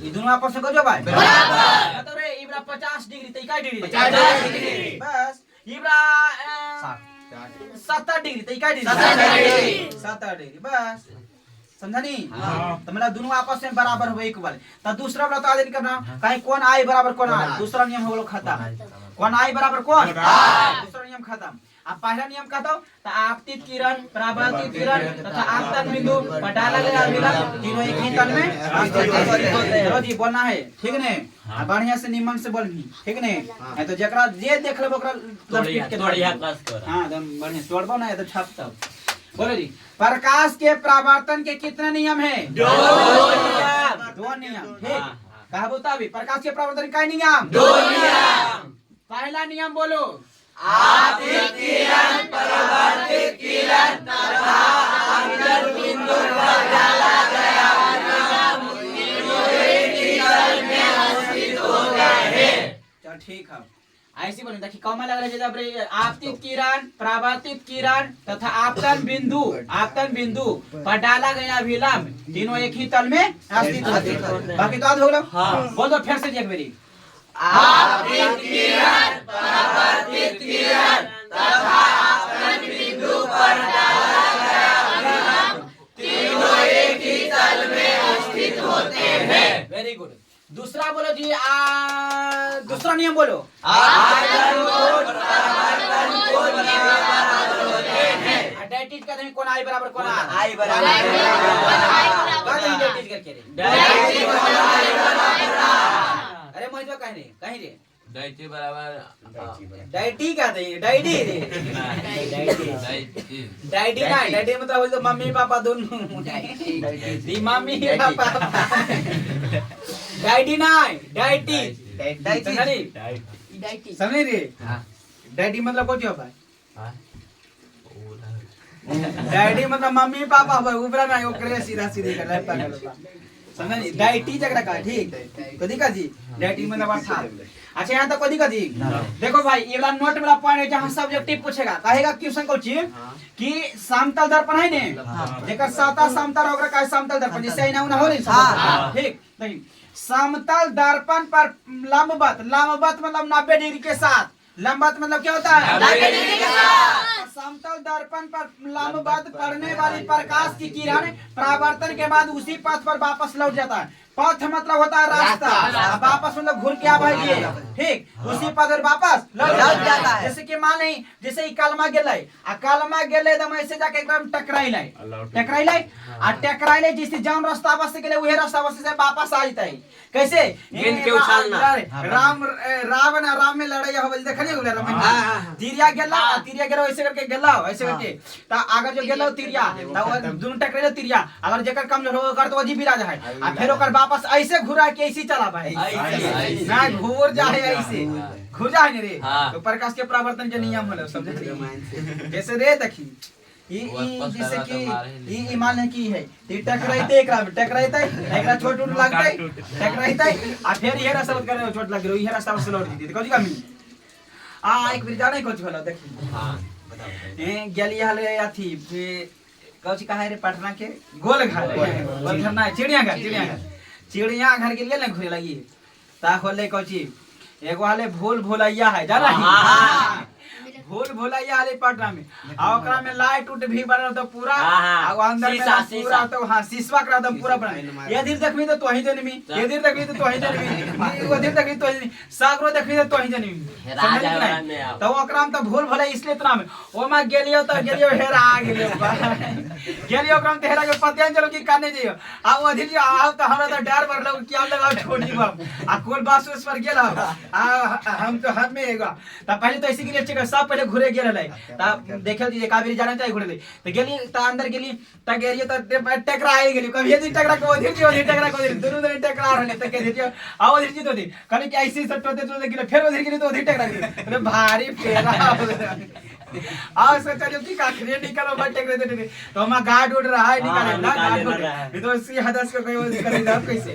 ये दोनों आपस में को जो भाई बराबर मतलब रे ई 50 डिग्री तो का डिग्री 50 डिग्री बस इब्रा 70 डिग्री तो क्या डिग्री 70 डिग्री बस समझा नहीं तो मतलब दोनों आपस में बराबर हुए इक्वल तो दूसरा बता देने करना कहीं कौन आई बराबर कौन आई दूसरा नियम हो गया खत्म कौन आई बराबर कौन दूसरा नियम खत्म अब पहला नियम का तो आपतित किरण परावर्तित किरण तथा आपतन बिंदु पटाला गया विलंब तीनों एक ही तल में चलो जी बोलना है ठीक ने बढ़िया से निमन से बोलनी ठीक ने तो जकरा जे देख लेबो ओकरा लपट के बढ़िया कस कर हां एकदम बढ़िया तोड़बो ना तो छाप तब बोलो जी प्रकाश के परावर्तन के कितने नियम है दो नियम ठीक कहा बोलता अभी प्रकाश के परावर्तन का नियम दो नियम पहला नियम बोलो आपतित किरण परावर्तित किरण तथा आपतन बिंदु पर डाला गया विलंब तीनों एक ही तल में स्थित होते हैं चल ठीक है ऐसी बोले देखिए कौन लग रहा है जब आपतित किरण परावर्तित किरण तथा आपतन बिंदु पर डाला गया विलंब तीनों एक ही तल में स्थित होते हैं बाकी तो याद हो गया बोल दो फिर से एक बारी आपतित किरण परावर्तित किरण तथा आपतन बिंदु पर डाला गया विलंब तीनों एक ही तल में स्थित होते हैं वेरी गुड दूसरा बोलो जी दूसरा नियम बोलो आपतन कोण परावर्तन कोण के बराबर होते हैं डेटिज कहते हैं कौन आई बराबर कौन आई बराबर डेटिज करके रे अरे मोहित कहीं रे डाइटी बराबर डाइटी का दे डाइडी रे डाइडी ना डाइडी मतलब बोल तो मम्मी पापा दोनों दी मम्मी पापा डाइडी ना डाइटी डाइटी समझ रे डाइडी मतलब कुछ होता है डैडी मतलब मम्मी पापा हो ऊपर ना ओकरे सीधा सीधे कर लेफ्ट कर समझ डाइटी जगह का ठीक कदी का जी डाइटी मतलब अर्थात अच्छा यहाँ तक कदी का जी देखो भाई ये वाला नोट वाला पॉइंट है जहाँ सब्जेक्टिव पूछेगा कहेगा क्वेश्चन को चीज कि समतल दर्पण है ने जेकर सतह समतल होकर का समतल दर्पण जिससे ना हो नहीं ठीक नहीं समतल दर्पण पर लंबवत मतलब 90 डिग्री के साथ लंबवत मतलब क्या होता है 90 डिग्री के साथ समतल दर्पण पर लंबवत पड़ने वाली प्रकाश की किरण परावर्तन के बाद उसी पथ पर वापस लौट जाता है पथ मतलब होता है रास्ता वापस मतलब घूर के आवाइए ठीक उसी पथ पर वापस लौट जाता है जैसे कि मान नहीं जैसे ही कलमा गेलै आ कलमा गेलै एकदम ऐसे जाके एकदम टकराइलै आ टकराइलै जिससे जौन रास्ता से गेलै उहे रास्ता से वापस आ जतै कैसे गेंद के उछालना राम में लड़ाई होबे देखलिए उले राम तीरिया गेलो ऐसे करके त अगर जो गेलो तीरिया त दोनों टकराइले तीरिया अगर जेकर कमजोर हो कर तो अजी बिराज है आ फिर ओकर वापस ऐसे घुरा के ऐसे चला भाई ना घूर जाए ऐसे घुर जाए रे तो प्रकाश के परावर्तन के नियम होला समझ जैसे रे देखी ई जैसे कि ई मान है की है ई टकराइते एकरा छोट उठ लगतै टकराइते आ फिर ये रास्ता करे छोट लग रही है रास्ता से लौट दी कथि का मिल एक बार जाने कुछ होला देखी हां बताओ गेली हले अथी कौची कहा है रे पटना के गोलघर ना चिड़ियाघर के लिए ना घुरे लगी ता खोले कौची एगो हाले भूल भुलैया है जाना भूल भुलैया हाले पटना में आ ओकरा में लाइट उट भी बनल तो पूरा आ अंदर में पूरा तो हां शीशवा करा दम पूरा बना ये धीर देखबी तो तोही जनमी ये धीर देखबी तो तोही जनमी वो धीर देखबी तो सागरो देखबी तो तोही जनमी तो ओकरा में तो भूल भुलै इसलिए इतना में ओ में गेलियो हेरा आ गेलियो ओकरा में हेरा के पते चलो की करने जइयो आ वो धीर आ तो हमरा तो डर बर लोग क्या लगा छोड़ी बाप आ कोल बास उस पर गेला आ हम तो हाथ में एगो त पहले तो ऐसे के लिए सब पहले घुरे गेल है त देखल जी कावेरी जाना चाहिए घुरे तो गेली त अंदर गेली त गेरियो त टकराए गेली कभी ये टकरा को धीर टकरा को दोनों दोनों टकरा रहने त के धीर आओ धीर जी तो धीर कने के ऐसे सटोते तो गेले फिर धीर गेली तो धीर टकरा गेली अरे भारी फेरा आओ सोचा जब की काखरे निकलो बट टकरे दे तो हम गार्ड उड़ रहा है निकाले ना गार्ड उड़ ये तो इसी हदस को कोई करे ना कैसे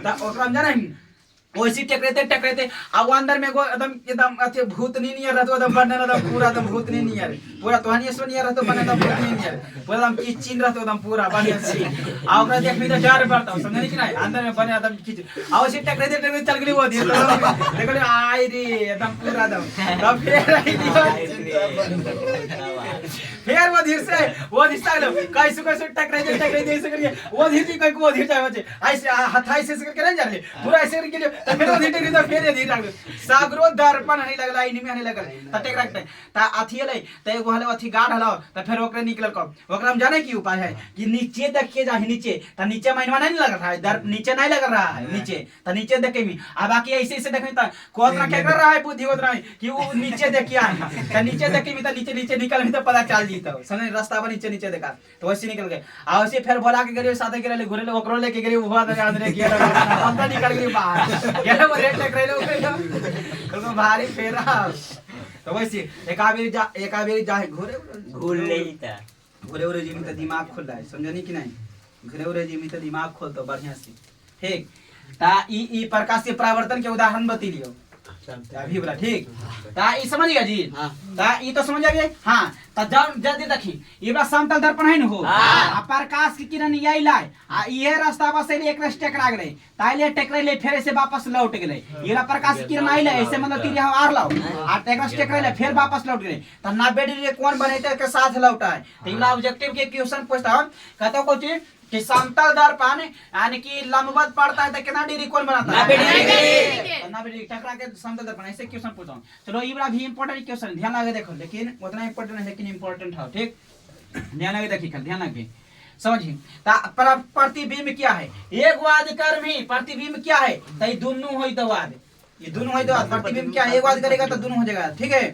त ओकरा जाना वैसी टकराते अब अंदर में एकदम एकदम अथी भूतनी नियर रहतो एकदम बनने एकदम पूरा एकदम भूतनी नियर पूरा तोहनी सो नियर रहतो बने एकदम भूतनी नियर पूरा एकदम किचिन रहतो एकदम पूरा बढ़िया से आ ओकरा देखबी तो डर पड़ता समझनी कि नहीं अंदर में बने एकदम किच आ वैसी टकराते चल गेली वो धीरे देखले आई रे एकदम पूरा एकदम तब फिर वो धीरे से वो दिशा लो कैसे टकराते ऐसे करके वो धीरे कोई को धीरे जावे ऐसे हाथ ऐसे करके नहीं जा रहे पूरा ऐसे करके तो फिर धीरे तो फिर धीरे रख सागरो दर्पण नहीं लगला इनी में नहीं लगल त टेक रखते त अथी ले त एगो हले अथी गाढ़ हलो त फिर ओकरे निकलल क ओकरा हम जाने की उपाय है कि नीचे देखिए जा नीचे त नीचे महीनवा नहीं लग रहा है नीचे नहीं लग रहा है नीचे त नीचे देखे में आ बाकी ऐसे ऐसे देखे त कोतरा के कर रहा है बुद्धि उतना कि वो नीचे देखिए त नीचे देखे में त नीचे निकल में तो पता चल जीतो समझ रास्ता पर नीचे देखा तो वैसे निकल गए आ वैसे फिर बोला के गरे साथे के घुरे ओकरो लेके गरे वो अंदर किया अंदर निकल गई बाहर गेले वो रेट टकराइले ओकरे भारी फेरा तो वैसे एकाबेरी जाए घूर ले था घुरे जी में तो दिमाग खुल रहा है समझनी कि नहीं घुरे जी में तो दिमाग खोल तो बढ़िया से ठीक ता ई प्रकाश के परावर्तन के उदाहरण बता लियो अभी बोला ठीक ता ई समझ गया जी ता ई तो समझ गए हां ता जल्दी देखी ई बड़ा समतल दर्पण है न हो आ प्रकाश की किरण यही लाए आ ये रास्ता बस से एक रस टकरा गए ताइले टकराइले फिर से वापस लौट गए ये प्रकाश की किरण आइले ऐसे मतलब तीर हम आर लाओ आ टकरास टकराइले फिर वापस लौट गए त 90 डिग्री कौन बनेते के साथ लौटा है तो इला ऑब्जेक्टिव के क्वेश्चन पूछता हूं कहता को चीज कि समतल दर्पण यानी कि लंबवत पड़ता है तो कितना डिग्री कौन बनाता है 90 डिग्री टकरा के समतल दर्पण ऐसे क्वेश्चन पूछता हूं चलो ये बड़ा भी इंपॉर्टेंट क्वेश्चन ध्यान लगा देखो लेकिन उतना इंपॉर्टेंट है लेकिन इंपॉर्टेंट है ठीक ध्यान लगा देखिए ध्यान लगे समझिए ता प्रतिबिंब क्या है एक वाद कर्मी प्रतिबिंब क्या है तो ये दोनों होई तो वाद ये दोनों होई तो वाद प्रतिबिंब क्या है एक वाद करेगा तो दोनों हो जाएगा ठीक है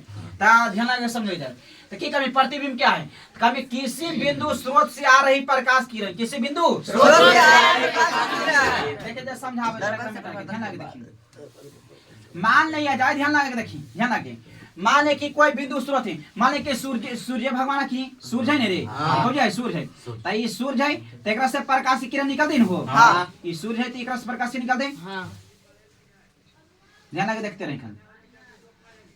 ता ध्यान लगा समझो इधर तो क्या कमी प्रतिबिंब क्या है कमी किसी बिंदु स्रोत से आ रही प्रकाश किरण किसी बिंदु स्रोत से आ रही प्रकाश किरण देखिए जरा समझावे ध्यान लगा देखिए मान लिया जाए ध्यान लगा देखिए ध्यान लगे मान ले कि कोई बिंदु स्रोत है मान ले कि सूर्य भगवान की सूर्य है ने रे हो जाए सूर्य है त ई सूर्य है त एकरा से प्रकाश की किरण निकल दिन हो हां ई सूर्य है त एकरा से प्रकाश निकल दे हां ध्यान लगा देखते रहे खान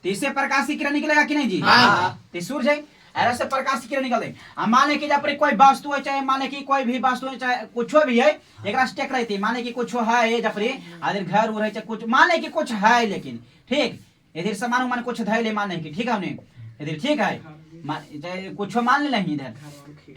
तो इससे प्रकाश की किरण निकलेगा कि नहीं जी हां तो सूर्य है ऐसे प्रकाश की किरण निकल दे आ मान ले कि जब कोई वस्तु है चाहे मान ले कि कोई भी वस्तु है चाहे कुछ भी है एकरा स्टेक रहती मान ले कि कुछ है जब रे आधर घर उर है चाहे कुछ मान ले कि कुछ है लेकिन ठीक इधर सामान मान कुछ धैले मान ले कि ठीक है हमने इधर ठीक है चाहे कुछ मान ले नहीं इधर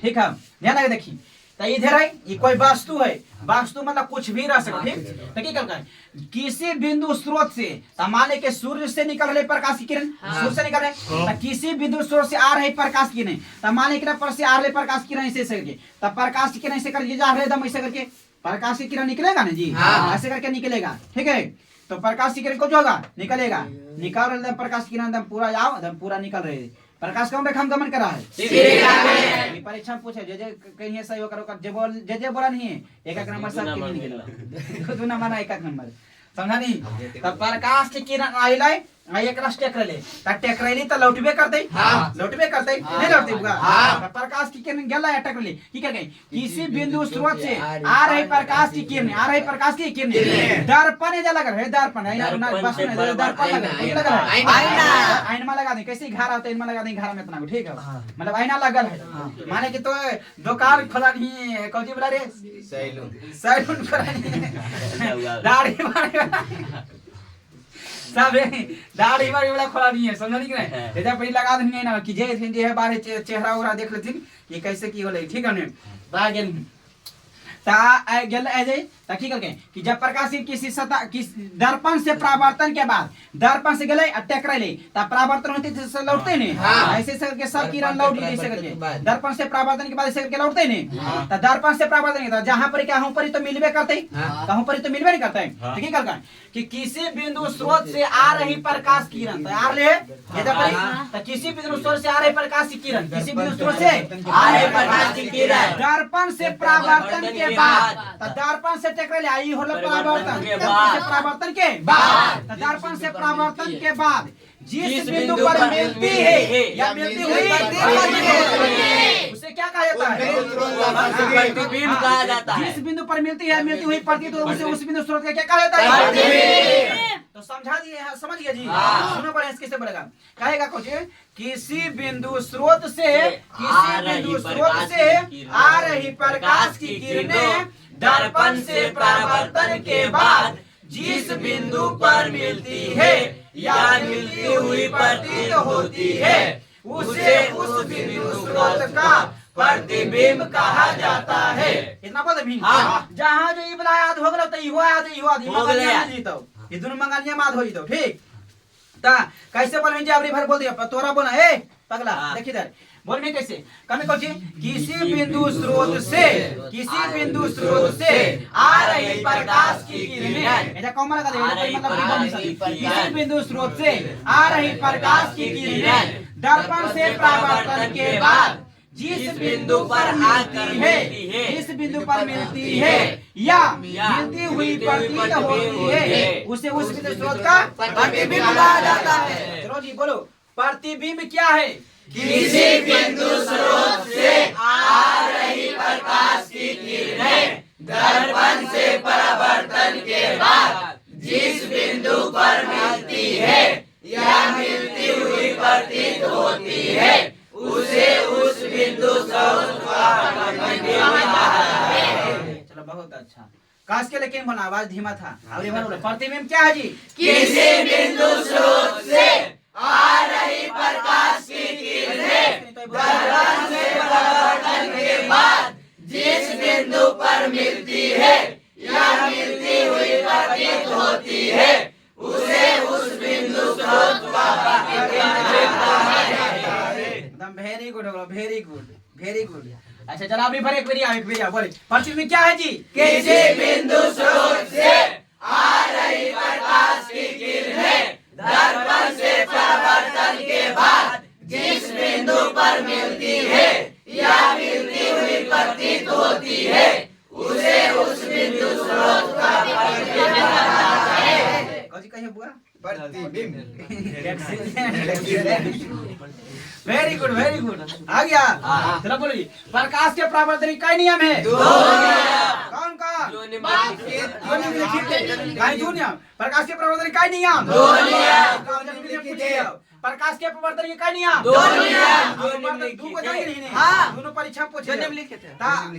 ठीक है ध्यान लगा देखिए तो इधर है ये कोई वस्तु है वास्तु मतलब कुछ भी रह सकता है तो क्या करता है किसी बिंदु स्रोत से मान ले के सूर्य से निकल रहे प्रकाश की किरण सूर्य से निकल रहे तो किसी बिंदु स्रोत से आ रहे प्रकाश की किरण तो मान ले पर से आ रहे प्रकाश की किरण ऐसे करके तब प्रकाश की किरण ऐसे करके जा रहे एकदम ऐसे करके प्रकाश की किरण निकलेगा ना जी ऐसे करके निकलेगा ठीक है तो प्रकाश की किरण कुछ होगा निकलेगा निकल रहे प्रकाश की किरण एकदम पूरा जाओ एकदम पूरा निकल रहे प्रकाश कौन रेखा गमन करा है परीक्षा में पूछे जे कहीं सही होकर जे बोला नहीं है एक नंबर सब के निकलेगा दो नंबर एक नंबर समझा नहीं तब प्रकाश की किरण आइले एक रस टेकरले त टेकरली त लौटबे करते लौटबे करते नहीं लौटते होगा त प्रकाश की किरण गेला या टेकरली की कर गई किसी बिंदु स्रोत से आ रही प्रकाश की किरण दर्पण जा लगा है दर्पण है बस दर्पण लगा है आईना लगा दे कैसे घर आते इनमें लगा दे घर में इतना ठीक है मतलब आईना लगल है माने कि तो दुकान खोला नहीं कौची बोला रे सैलून खोला दाढ़ी सब दाढ़ी बारी वाला खोला नहीं है समझ नहीं कि नहीं पहले लगा देंगे ना कि जे है बाहर चेहरा उहरा देख लेथिन कि कैसे की होले ठीक है ने बा गेल ता गेल ऐजे ता की करके कि जब प्रकाश किसी सतह किस दर्पण से परावर्तन के बाद दर्पण से गेले टकराइले ता परावर्तन होते से लौटते ने ऐसे से करके सब किरण लौट ऐसे करके दर्पण से परावर्तन के बाद ऐसे करके लौटते ने ता दर्पण से परावर्तन के जहां पर क्या पर तो मिलबे करते कहां पर तो मिलबे नहीं करते तो की करका कि किसी बिंदु स्रोत से आ रही प्रकाश किरण तैयार ले ये तो किसी बिंदु स्रोत से आ रही प्रकाश की किरण किसी बिंदु स्रोत से आ रही प्रकाश की किरण दर्पण से परावर्तन के बाद दर्पण से टकराइले आई होला परावर्तन के बाद दर्पण से परावर्तन के बाद जिस बिंदु पर मिलती है या मिलती हुई उसे क्या कहा जाता है प्रतिबिंब कहा जाता है जिस बिंदु पर मिलती है मिलती हुई प्रतीत तो उसे उस बिंदु स्रोत का क्या कहा जाता है समझा दिए हैं, समझ गए जी। सुनो पढ़े कैसे बोलेगा, कहेगा कुछ किसी बिंदु स्रोत से आ रही प्रकाश की किरणें दर्पण से परावर्तन के बाद जिस बिंदु पर मिलती है या मिलती हुई प्रतीत होती है उसे उस बिंदु स्रोत का प्रतिबिंब कहा जाता है। इतना बोल भी जहाँ जो इबला याद हो गलो तो इहो याद जीतो ये दोनों मंगलिया माद हो जीतो ठीक ता कैसे बोल में अबरी भर बोल दिया तोरा बोला ए पगला देखी इधर बोल में कैसे कमे कुछ किसी बिंदु स्रोत से आ रही प्रकाश की किरणें ऐसा कौन लगा दे किसी बिंदु स्रोत से आ रही प्रकाश की किरणें दर्पण से परावर्तन के बाद जिस बिंदु पर आती है जिस बिंदु पर मिलती है या मिलती हुई प्रतीत होती है उसे उस बिंदु स्रोत का प्रतिबिंब कहा जाता है। चलो जी बोलो प्रतिबिंब क्या है? किसी बिंदु स्रोत से आ रही प्रकाश की किरणें दर्पण से परावर्तन के बाद जिस बिंदु पर मिलती है या मिलती हुई प्रतीत होती है उसे उस बिंदु स्रोत का प्रतिबिंब कहा है। चलो बहुत अच्छा काश के लेकिन बोला आवाज धीमा था। अब ये बोलो प्रतिबिंब क्या है जी? किसी बिंदु स्रोत से आ रही प्रकाश की किरणें दर्पण से परावर्तन के बाद जिस बिंदु पर मिलती है या मिलती हुई प्रतीत होती है उसे उस बिंदु स्रोत का प्रतिबिंब कहा जाता है। एकदम वेरी गुड हो वेरी गुड। अच्छा चलो अभी भर एक बेरिया बोले प्रतिबिंब क्या है जी? किसी बिंदु स्रोत से आ रही प्रकाश की किरणें दर्पण से परावर्तन के बाद जिस बिंदु पर मिलती है या मिलती हुई प्रतीत होती है उसे उस बिंदु स्रोत का प्रतिबिंब कहा जाता है। कौन कहिए बुआ? प्रतिबिंब। वेरी गुड आ गया। चलो बोलो जी प्रकाश के परावर्तन का नियम है कौन का? दो नियम। प्रकाश के परावर्तन का नियम प्रकाश के परावर्तन का नियम दोनों परीक्षा पूछे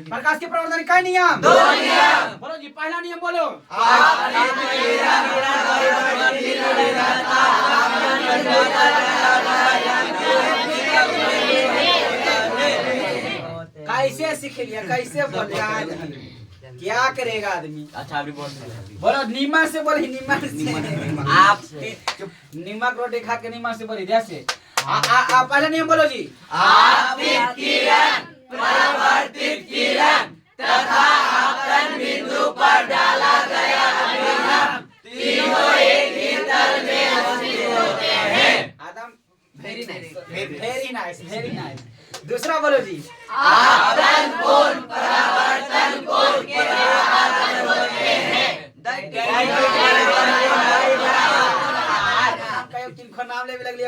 प्रकाश के परावर्तन का नियम बोलो जी पहला नियम बोलो कैसे सीख लिया कैसे बोलेगा क्या करेगा आदमी? अच्छा अभी बोलो नीमा से बोल नीमा से आप नीमक रोटी खा के नीमा से बोली जैसे पहला नियम बोलो जी आपतित किरण परावर्तित किरण तथा आपतन बिंदु पर डाला गया अभिनव तीनों एक ही तल में स्थित होते हैं। आदम वेरी नाइस। दूसरा बोलो जी आपतन कोण परावर्तन कोण के बराबर होते हैं। किनको नाम ले भी लगली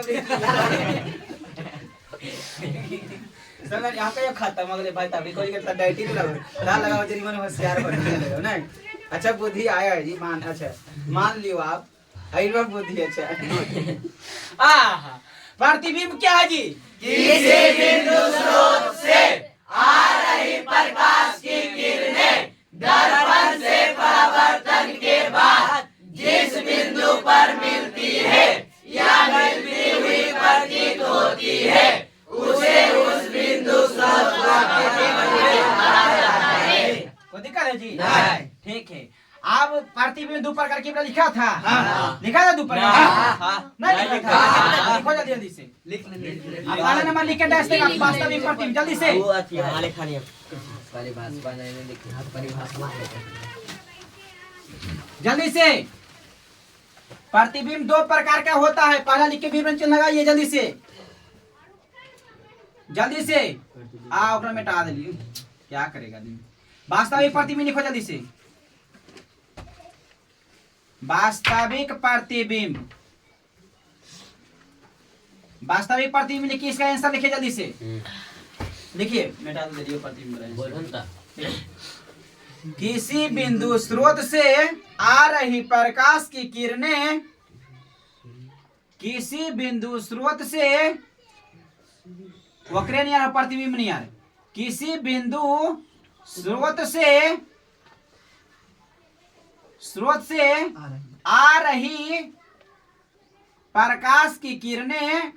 समझ यहाँ का खाता मगरे भाई तभी कोई करता डाइटिंग लगाओ तेरी मन होशियार बन ना। अच्छा बुद्धि आया है जी मान लियो आप आईवा बुद्धि अच्छा प्रतिबिंब क्या है जी? किसी बिंदु स्रोत से आ रही प्रकाश की किरणें दर्पण से परावर्तन के बाद जिस बिंदु पर मिलती है या मिलती हुई प्रतीत होती है उसे उस बिंदु स्रोत का प्रतिबिंब कहा जाता है। कोई दिक्कत है जी? नहीं। ठीक है। आप प्रतिबिंब दो प्रकार की लिखा था लिखा था दो प्रकार नहीं लिखा था लिखो जल्दी से लिख वाला नंबर लिख के डैश देगा वास्तविक प्रतिबिंब जल्दी से वो अच्छा लिखा नहीं परिभाषा नहीं लिखी परिभाषा जल्दी से। प्रतिबिंब दो प्रकार का होता है पहला लिख के विवरण चिन्ह लगाइए जल्दी से ओकरा मिटा दिलिए क्या करेगा आदमी। वास्तविक प्रतिबिंब लिखो जल्दी से वास्तविक प्रतिबिंब लिखिए इसका आंसर लिखिए जल्दी से लिखिए मिटा दीजिए प्रतिबिंब। किसी बिंदु स्रोत से आ रही प्रकाश की किरणें किसी बिंदु स्रोत से वक्र नहीं आ रहा, प्रतिबिंब नहीं आ रहा, किसी बिंदु स्रोत से आ रही प्रकाश की किरणें,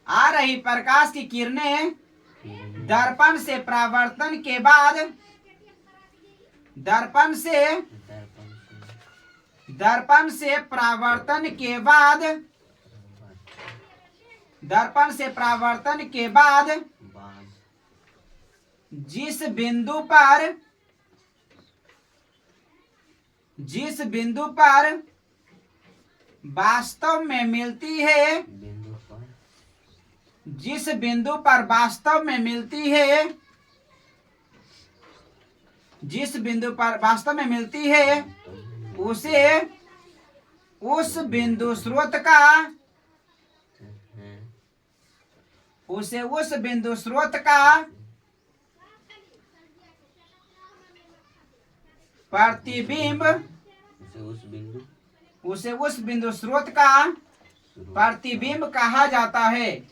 आ रही प्रकाश की किरणें दर्पण से परावर्तन के बाद, दर्पण से परावर्तन के बाद, दर्पण से परावर्तन के बाद जिस बिंदु पर वास्तव में मिलती है, जिस बिंदु पर वास्तव में मिलती है, जिस बिंदु पर वास्तव में मिलती है, उसे उस बिंदु स्रोत का, उसे उस बिंदु स्रोत का प्रतिबिंब, उसे उस बिंदु स्रोत का प्रतिबिंब कहा जाता है,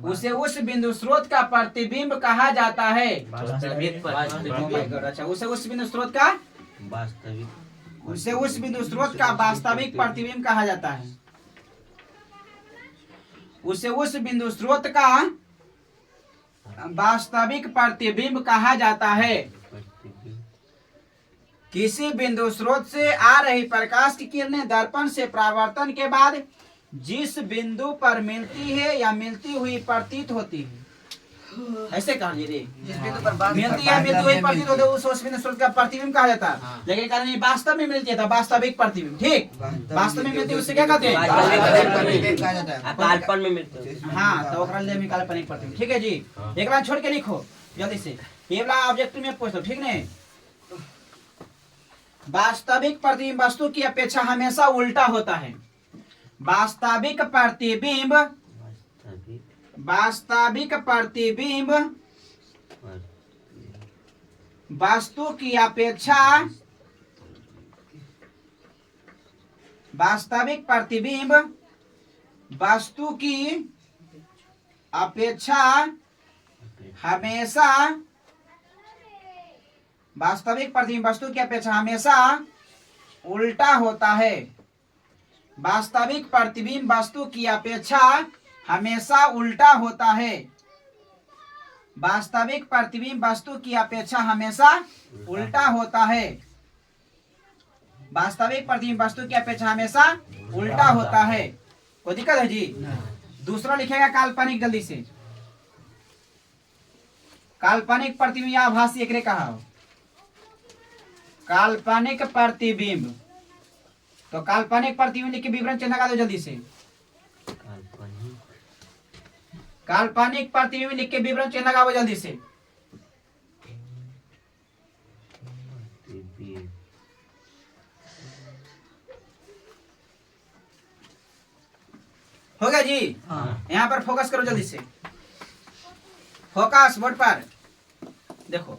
उसे उस बिंदु स्रोत का प्रतिबिंब कहा जाता है। अच्छा, उसे उस बिंदु स्रोत का वास्तविक, उसे उस बिंदु स्रोत का वास्तविक प्रतिबिंब कहा जाता है, उसे उस बिंदु स्रोत का वास्तविक प्रतिबिंब कहा जाता है। किसी बिंदु स्रोत से आ रही प्रकाश की किरणें दर्पण से परावर्तन के बाद जिस बिंदु पर मिलती है या मिलती हुई प्रतीत होती है, ऐसे कहानी रे, मिलती है मिलती हुई प्रतीत होती है, उस बिंदु स्रोत का प्रतिबिंब कहा जाता है। लेकिन कारण ये वास्तव में मिलती है तो वास्तविक प्रतिबिंब, ठीक, वास्तव में मिलती है उससे क्या कहते हैं, काल्पन में मिलते हैं। हाँ, तो ओकरा ले हम काल्पनिक प्रतिबिंब, ठीक है जी। एक बार छोड़ के लिखो जल्दी से, ये वाला ऑब्जेक्टिव में पूछ लो, ठीक नहीं। वास्तविक प्रतिबिंब वस्तु की अपेक्षा हमेशा उल्टा होता है। वास्तविक प्रतिबिंब, वास्तविक प्रतिबिंब वस्तु की अपेक्षा, वास्तविक प्रतिबिंब वस्तु की अपेक्षा हमेशा, वास्तविक प्रतिबिंब वस्तु की अपेक्षा हमेशा उल्टा होता है। वास्तविक प्रतिबिंब वस्तु की अपेक्षा हमेशा उल्टा होता है। वास्तविक प्रतिबिंब वस्तु की अपेक्षा हमेशा उल्टा होता है। वास्तविक प्रतिबिंब वस्तु की अपेक्षा हमेशा उल्टा होता है। कोई दिक्कत है जी? दूसरा लिखेगा काल्पनिक, जल्दी से। काल्पनिक प्रतिबिंब या आभासी एकरे कहा हो। काल्पनिक प्रतिबिंब, तो काल्पनिक प्रतिबिंब लिख के विवरण चिन्ह लगा दो जल्दी से। काल्पनिक प्रतिबिंब लिख के विवरण चिन्ह लगाओ जल्दी से। हो गया जी? यहाँ पर फोकस करो जल्दी से, फोकस बोर्ड पर देखो।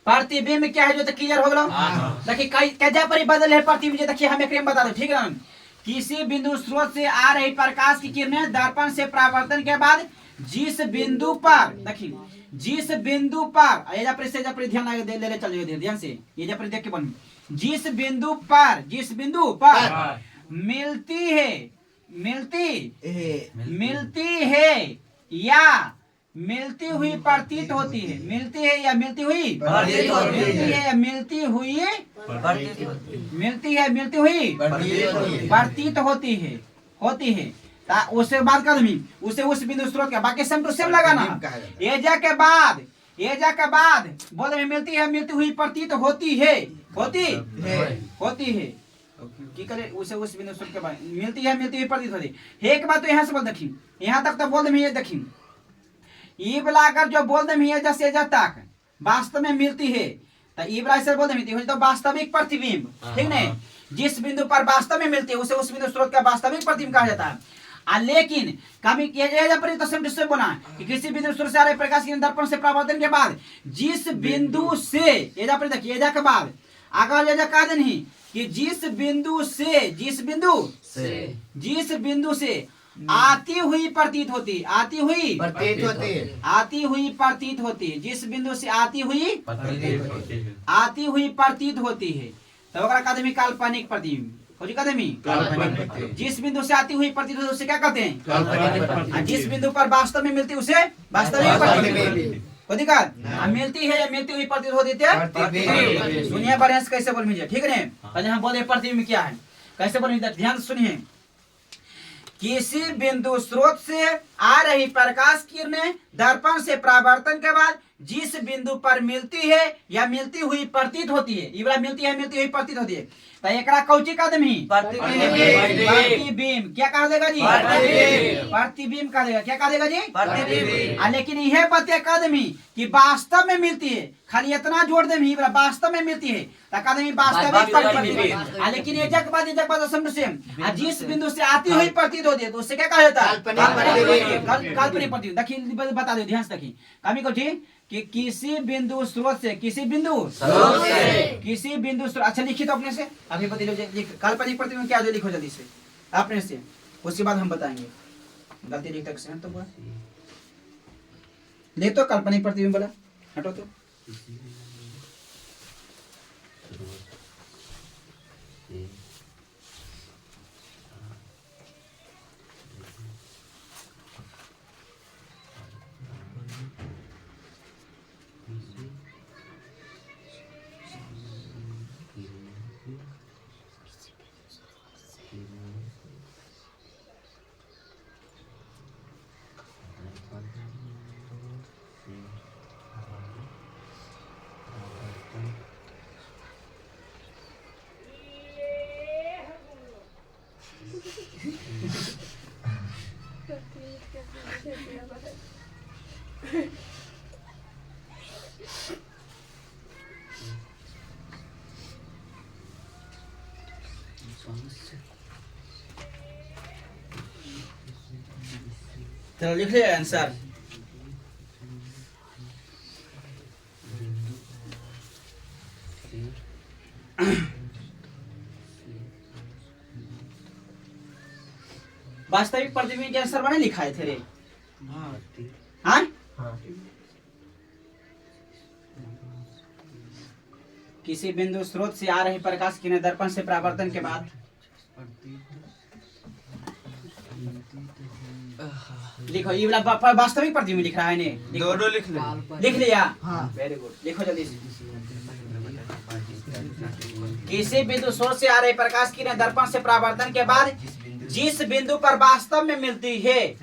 प्रतिबिंब क्या है जो तो क्लियर हो गया। देखिए क्या पर बदल है प्रतिबिंब, जो देखिए हम एक बता दो, ठीक है। किसी बिंदु स्रोत से आ रही प्रकाश की किरणें दर्पण से परावर्तन के बाद जिस बिंदु पर, देखिए जिस बिंदु पर, ये पर ध्यान ले चलिए ध्यान से, ये पर देख के बन, जिस बिंदु पर मिलती है या मिलती हुई प्रतीत होती है, मिलती है या मिलती हुई प्रतीत होती है उससे बात कर दी, उसे उस बिंदु स्रोत का, बाकी सेम टू सेम लगाना। एजा के बाद बोल रहे मिलती है, मिलती हुई प्रतीत होती है की करे, उसे उस बिंदु स्रोत के बाद मिलती है, मिलती हुई प्रतीत होती है। एक बात तो यहाँ से बोल देखी, यहाँ तक तो बोल दे देखी, ई वाला अगर जो बोल दे जैसे तक वास्तव में मिलती है तो ई वाला से बोल दे मिलती है तो वास्तविक प्रतिबिंब, ठीक नहीं। जिस बिंदु पर वास्तव में मिलती है उसे उस बिंदु स्रोत का वास्तविक प्रतिबिंब कहा जाता है। लेकिन कमी तो सेम टू सेम बोला कि किसी बिंदु स्रोत से आ रहे प्रकाश की दर्पण से परावर्तन के बाद जिस बिंदु से देखिए के बाद आगे ले जा कह देनी कि जिस बिंदु से आती हुई प्रतीत होती जिस बिंदु से आती हुई प्रतीत होती है तो ओकरा कहते काल्पनिक प्रतिबिंब। खोजी कहते जिस बिंदु से आती हुई प्रतीत होती है उसे क्या कहते हैं? जिस बिंदु पर वास्तव में मिलती उसे वास्तविक प्रतिबिंब। मिलती है या मिलती हुई प्रतीत होती है। सुनिए बढ़िया से कैसे बोल मुझे, ठीक है? पहले हम बोले प्रतिबिंब क्या है, कैसे बोल, ध्यान सुनिए। किसी बिंदु स्रोत से आ रही प्रकाश किरणें दर्पण से परावर्तन के बाद जिस बिंदु पर मिलती है या मिलती हुई प्रतीत होती है, ये मिलती है मिलती हुई प्रतीत होती है तो एकरा कौची कह देमी? प्रतिबिंब। क्या कह देगा जी? प्रतिबिंब कह देगा। क्या कह देगा जी? प्रतिबिंब। लेकिन यह पत्या कह देमी कि वास्तव में मिलती है, खाली इतना जोड़ देमी वास्तव में मिलती है तो कह देमी वास्तविक प्रतिबिंब। लेकिन एक बात समझ से जिस बिंदु से आती हुई प्रतीत होती है तो उससे क्या कहा जाता है? काल्पनिक प्रतिबिंब। देखिए बता दो ध्यान से देखिए कमी को ठीक कि किसी बिंदु स्रोत से अच्छा लिखिए तो अपने से अभी काल्पनिक प्रतिबिंब क्या जो लिखो जल्दी से अपने से, उसके बाद हम बताएंगे। गलती लिख तक से तो ले तो काल्पनिक प्रतिबिंब बोला हटो तो चलो लिख लिया आंसर। वास्तविक प्रतिबिंब के आंसर मैंने लिखा थे रे। हाँ किसी बिंदु स्रोत से आ रही प्रकाश किरणें दर्पण से परावर्तन के बाद लिखो ये वाला वास्तविक प्रतिबिंब लिख रहा है ने दोनों लिख लिया। वेरी गुड लिखो जल्दी से। किसी बिंदु स्रोत से आ रही प्रकाश किरणें दर्पण से परावर्तन के बाद जिस बिंदु पर वास्तव में मिलती है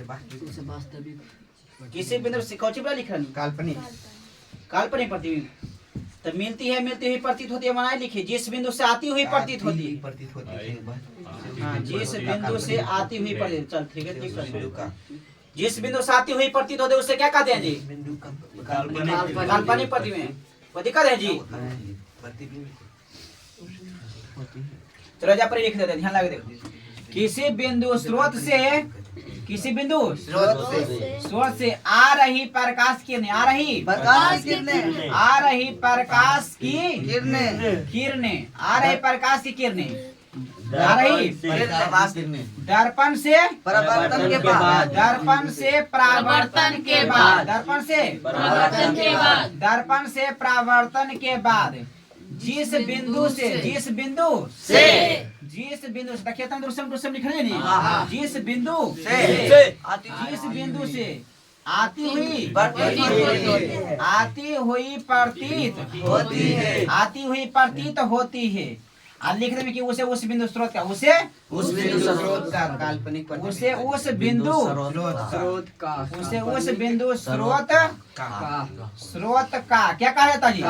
किसी बिंदु से कौन सी लिख रहा है? काल्पनिक प्रतिबिंब। तो मिलती हुई प्रतीत होती है मनाए लिखी जिस बिंदु से आती हुई प्रतीत होती है। हाँ जिस बिंदु से आती हुई प्रतीत, चल ठीक है। जिस बिंदु से आती हुई प्रतीत होती है उसे क्या कहते हैं जी? काल्पनिक प्रतिबिंब। वो दिक्कत है जी। चलो जा पर लिख देते ध्यान लगा देखो। किसी बिंदु स्रोत से आ रही प्रकाश किरणें आ रही प्रकाश की किरणें दर्पण से परावर्तन के बाद जिस बिंदु से देखिए तुम लिख रहे हैं जिस बिंदु से आती हुई प्रतीत होती है। अब लिख रहे कि उसे उस बिंदु स्रोत का काल्पनिक उसे उस बिंदु स्रोत का क्या कहा जाता जी?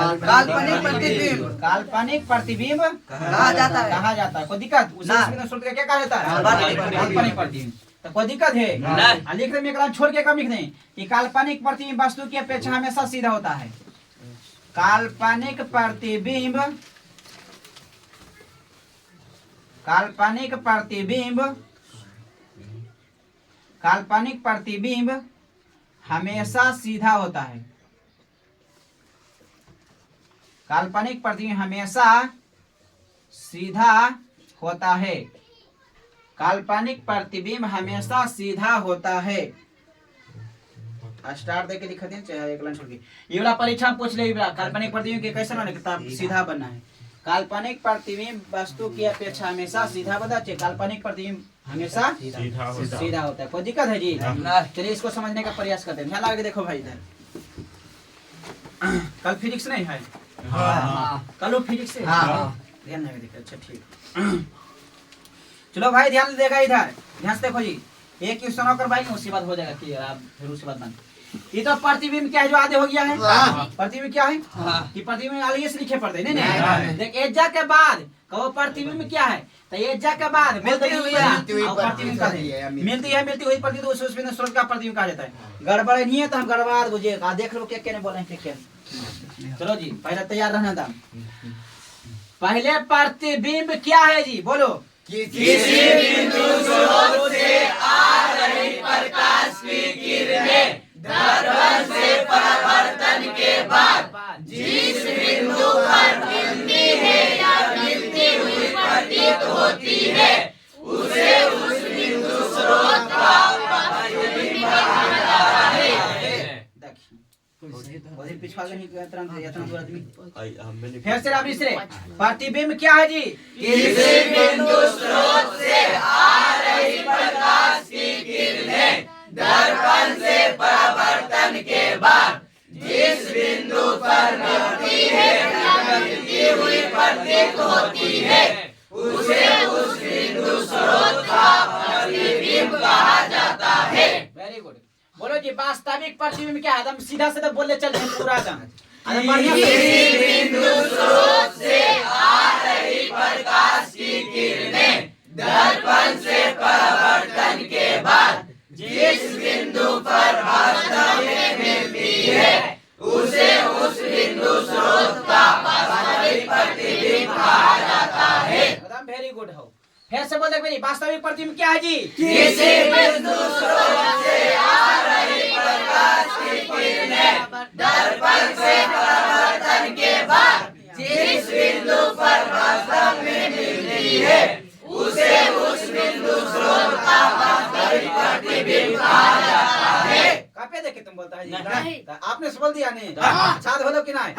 काल्पनिक प्रतिबिंब कहा जाता है। कोई दिक्कत? उसे उस बिंदु स्रोत का क्या कहा जाता है? काल्पनिक प्रतिबिंब। तो कोई दिक्कत है? लिख रहे छोड़ के कम लिख दें कि काल्पनिक प्रतिबिंब वस्तु की अपेक्षा हमेशा सीधा होता है। काल्पनिक प्रतिबिंब हमेशा सीधा होता है। काल्पनिक प्रतिबिंब हमेशा सीधा होता है। काल्पनिक प्रतिबिंब हमेशा सीधा होता है। स्टार दे के दिखा दें चाहे एक लाइन छोड़ के। ये वाला परीक्षा में पूछ ले काल्पनिक प्रतिबिंब के कैसे बने किताब सीधा बनना है। काल्पनिक प्रतिबिंब वस्तु की अपेक्षा हमेशा सीधा बनता है। काल्पनिक प्रतिबिंब हमेशा सीधा होता है। कोई दिक्कत है जी? चलिए इसको समझने का प्रयास करते हैं। ध्यान लगा के देखो भाई इधर। कल फिजिक्स नहीं है? कल वो फिजिक्स है? ध्यान लगा देखो। अच्छा ठीक। चलो भाई ध्यान देगा इधर। ध्यान से देखो जी। एक क्वेश्चन और करवाएंगे उसके बाद हो जाएगा क्लियर। आप फिर उसके बाद ये तो प्रतिबिंब क्या है जो आधे हो गया है। प्रतिबिंब क्या है कि प्रतिबिंब आलिए से लिखे पड़ते नहीं देख एजा के बाद कहो प्रतिबिंब क्या है तो एजा के बाद मिलती हुई प्रतिबिंब का मिलती हुई प्रतिबिंब तो उस बिंदु स्रोत का प्रतिबिंब कहा जाता है। गड़बड़ नहीं है तो हम गड़बड़ बुझेगा। देख लो क्या क्या बोले क्या। चलो जी पहले तैयार रहना था। पहले प्रतिबिंब क्या है जी बोलो। किसी बिंदु स्रोत से आ रही प्रकाश की किरणें दर्पण से परावर्तन के बाद जिस बिंदु पर मिलती है या मिलती हुई प्रतीत होती है उसे उस बिंदु स्रोत का प्रतिबिंब कहा जाता है। फिर से आप इससे प्रतिबिंब क्या है जी। किसी बिंदु स्रोत से आ रही प्रकाश की किरणें दर्पण से परावर्तन के बाद जिस बिंदु पर मिलती है या मिलती हुई प्रतीत होती है उसे उस बिंदु स्रोत का प्रतिबिंब कहा जाता है। Very good. बोलो जी वास्तविक प्रतिबिंब क्या है। हम सीधा सीधा बोले चलते हैं पूरा गाना। किसी बिंदु स्रोत से आ रही प्रकाश की किरणें दर्पण से परावर्तन के बाद जिस बिंदु पर वास्तव में मिलती है उसे उस बिंदु स्रोत का वास्तविक प्रतिबिंब कहा जाता है। एकदम वेरी गुड हो। फिर से बोल दे वास्तविक प्रतिबिंब क्या है जी। किसी बिंदु स्रोत से आ रही प्रकाश की किरणें दर्पण से परावर्तन के बाद जिस बिंदु पर वास्तव में मिलती है उसे उस बिंदु स्रोत का वास्तविक प्रतिबिंब कहा जाता है। कापे देखे तुम बोलता है जी। आपने बोल दिया नहीं। अच्छा बोलो कि नहीं।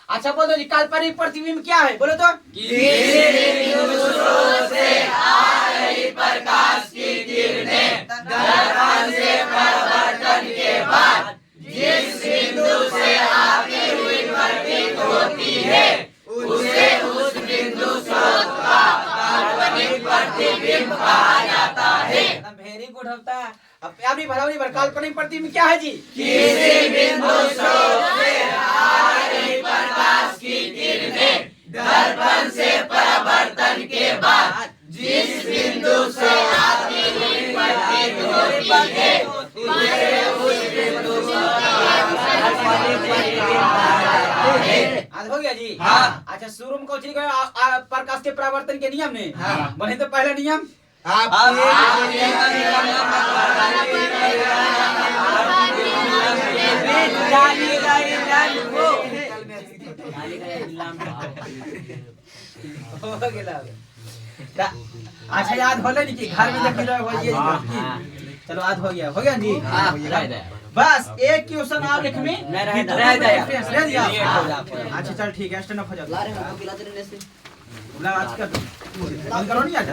अच्छा बोलो जी काल्पनिक प्रतिबिंब क्या है बोलो तो। किसी बिंदु स्रोत से आ रही प्रकाश की किरणें दर्पण से परावर्तन के बाद जिस बिंदु से आती हुई प्रतीत होती है उसे उस बिंदु स्रोत का काल्पनिक प्रतिबिंब कहा जाता है। वेरी गुड होता है। अब अपनी भलावनी पर काल्पनिक प्रतिबिंब क्या है जी। किसी बिंदु स्रोत से आ रही प्रकाश की किरणें दर्पण से परावर्तन के बाद जिस बिंदु से आती हुई प्रतीत होती है उसे उस बिंदु स्रोत का काल्पनिक प्रतिबिंब कहा जाता है। आज हो गया जी। हाँ। अच्छा शुरू में कौन प्रकाश के परावर्तन के नियम ने बोले तो पहले नियम अच्छा याद होले नहीं कि घर में देख रहे हो ये चलो आज हो गया जी। बस एक क्वेश्चन और लिख में रह दिया। अच्छा चल ठीक है स्टैंड अप हो जाओ। आज का बंद करो नहीं आज